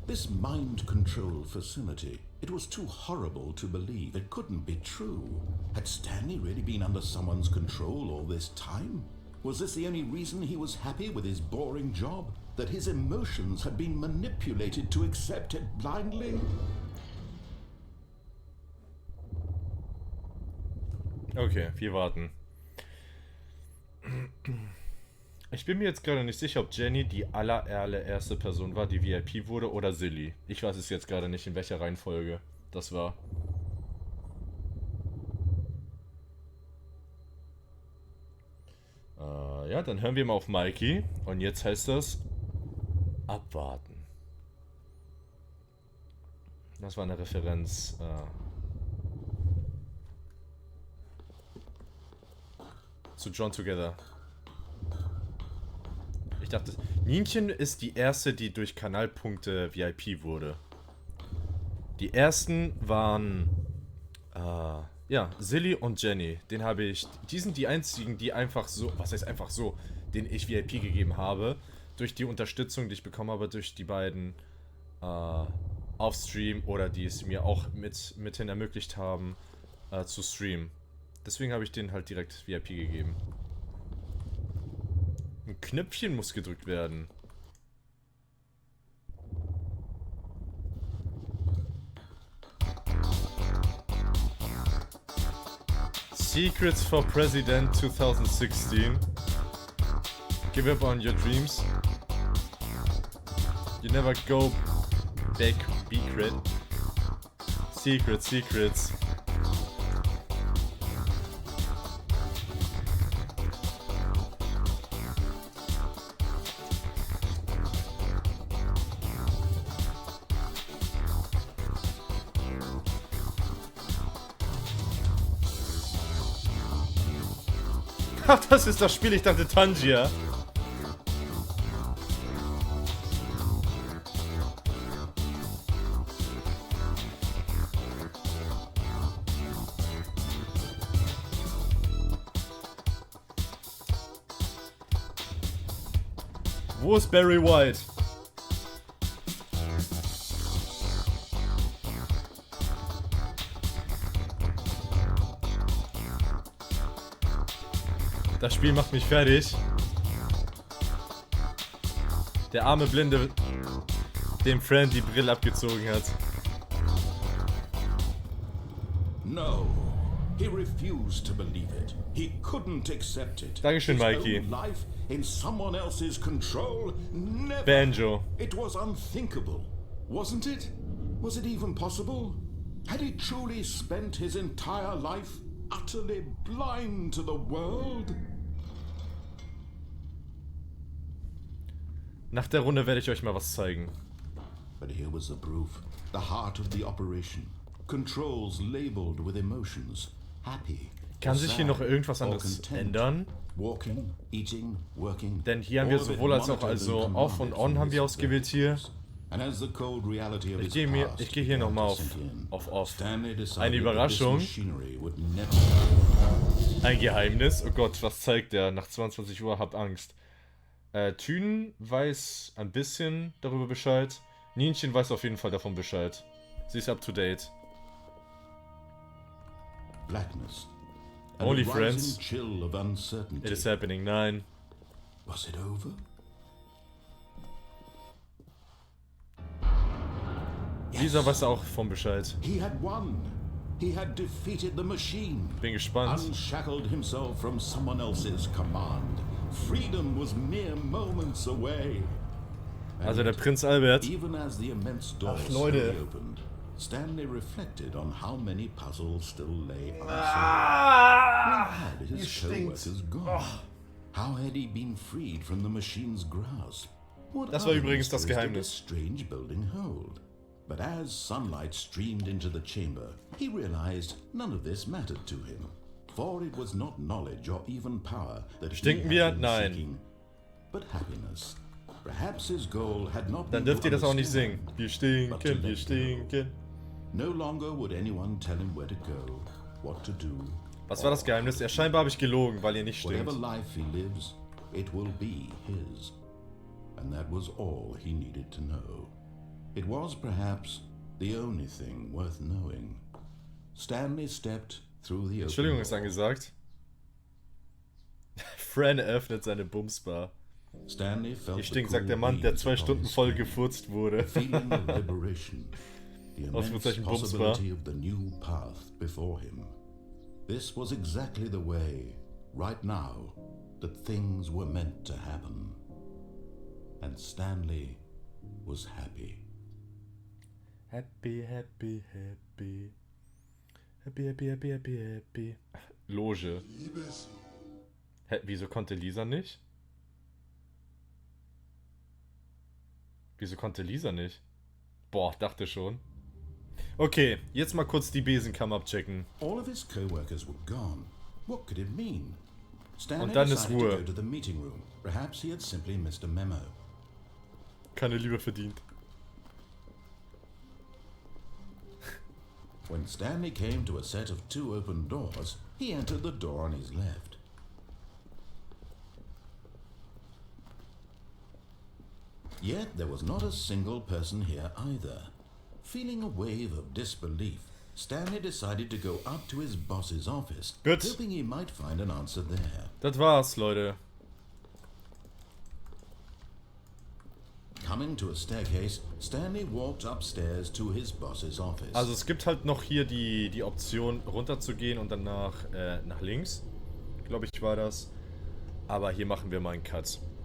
This mind control facility, it was too horrible to believe. It couldn't be true. Had Stanley really been under someone's control all this time? Was this the only reason he was happy with his boring job? That his emotions had been manipulated to accept it blindly? Okay, wir warten. Ich bin mir jetzt gerade nicht sicher, ob Jenny die allererste Person war, die VIP wurde, oder Silly. Ich weiß es jetzt gerade nicht, in welcher Reihenfolge das war. Ja, dann hören wir mal auf Mikey. Und jetzt heißt das abwarten. Das war eine Referenz. Zu Drawn Together. Ich dachte, Nienchen ist die erste, die durch Kanalpunkte VIP wurde. Die ersten waren, ja, Silly und Jenny. Den habe ich, die sind die einzigen, die einfach so, was heißt einfach so, den ich VIP gegeben habe. Durch die Unterstützung, die ich bekommen habe, durch die beiden, auf Stream oder die es mir auch mithin ermöglicht haben, zu streamen. Deswegen habe ich denen halt direkt VIP gegeben. Ein Knöpfchen muss gedrückt werden. Secrets for President 2016. Give up on your dreams. You never go back, secret. Secrets. Ach, das ist das Spiel, ich dachte Tangia. Wo ist Barry White? Das Spiel macht mich fertig. Der arme Blinde, dem Friend die Brille abgezogen hat. No, he refused to believe it. He couldn't accept it. Dankeschön, Mikey. His own life in someone else's control? Never. Banjo. It was unthinkable, wasn't it? Was it even possible? Had he truly spent his entire life utterly blind to the world? Nach der Runde werde ich euch mal was zeigen. But here was the proof. The heart of the operation. Controls labeled with emotions. Happy. Kann sich hier noch irgendwas anderes ändern? Walking, eating, working. Denn hier haben wir sowohl als auch, also Off und On haben wir ausgewählt hier. Ich gehe hier nochmal auf Off. Eine Überraschung. Ein Geheimnis. Oh Gott, was zeigt der? Nach 22 Uhr, habt Angst. Thünen weiß ein bisschen darüber Bescheid. Nienchen weiß auf jeden Fall davon Bescheid. Sie ist up to date. Blackness. Only friends. It is happening. Nein. Was it over? Lisa weiß auch vom Bescheid. He had won. He had defeated the machine. Bin gespannt. Unshackled himself from someone else's command. freedom was mere moments away. Also der Prinz Albert. Even as the immense doors Leute. opened, Stanley reflected on how many puzzles still lay unsolved. Where had his co-workers gone? How had he been freed from the machine's grasp? What Das war übrigens das mysteries did Geheimnis. this strange building hold? But as sunlight streamed into the chamber, he realized none of this mattered to him. For it was not knowledge or even power that Stinken he wir? had been Nein. seeking, but happiness. Perhaps his goal had not Dann been dürft to ihr das auch nicht understand, singen. Wir but to stinken, wir let go. stinken. No longer would anyone tell him where to go, what to do. Was war das Geheimnis? Ja, scheinbar habe ich gelogen, weil ihr nicht Whatever stimmt. life he lives, it will be his. And that was all he needed to know. It was perhaps the only thing worth knowing. Stanley stepped through the open Entschuldigung ist door. angesagt. Fran eröffnet seine Bumsbar. Stanley felt Ihr the stinkt, cool sagt der Mann, der breeze 2 upon Stunden his voll skin. gefurzt wurde. The feeling of liberation. The immense Ausrufezeichen Bumsbar. possibility of the new path before him. This was exactly the way, right now, that things were meant to happen. And Stanley was happy. Happy, happy, happy. Happy, happy, happy, happy, happy. Loge. Hä, wieso konnte Lisa nicht? Wieso konnte Lisa nicht? Boah, dachte schon. Okay, jetzt mal kurz die Besenkammer abchecken. All of his co-workers were gone. What could it mean? Stanley Und dann ist decided to Ruhe. go to the meeting room. Perhaps he had simply missed a memo. Keine Liebe verdient. When Stanley came to a set of 2 open doors, he entered the door on his left. Yet there was not a single person here either. Feeling a wave of disbelief, Stanley decided to go up to his boss's office, Gut. hoping he might find an answer there. Das war's, Leute. Coming to a staircase, Stanley walked upstairs to his boss's office. Also es gibt halt noch hier die Option runterzugehen und dann nach links. Glaube ich war das. Aber hier machen wir mal einen Cut.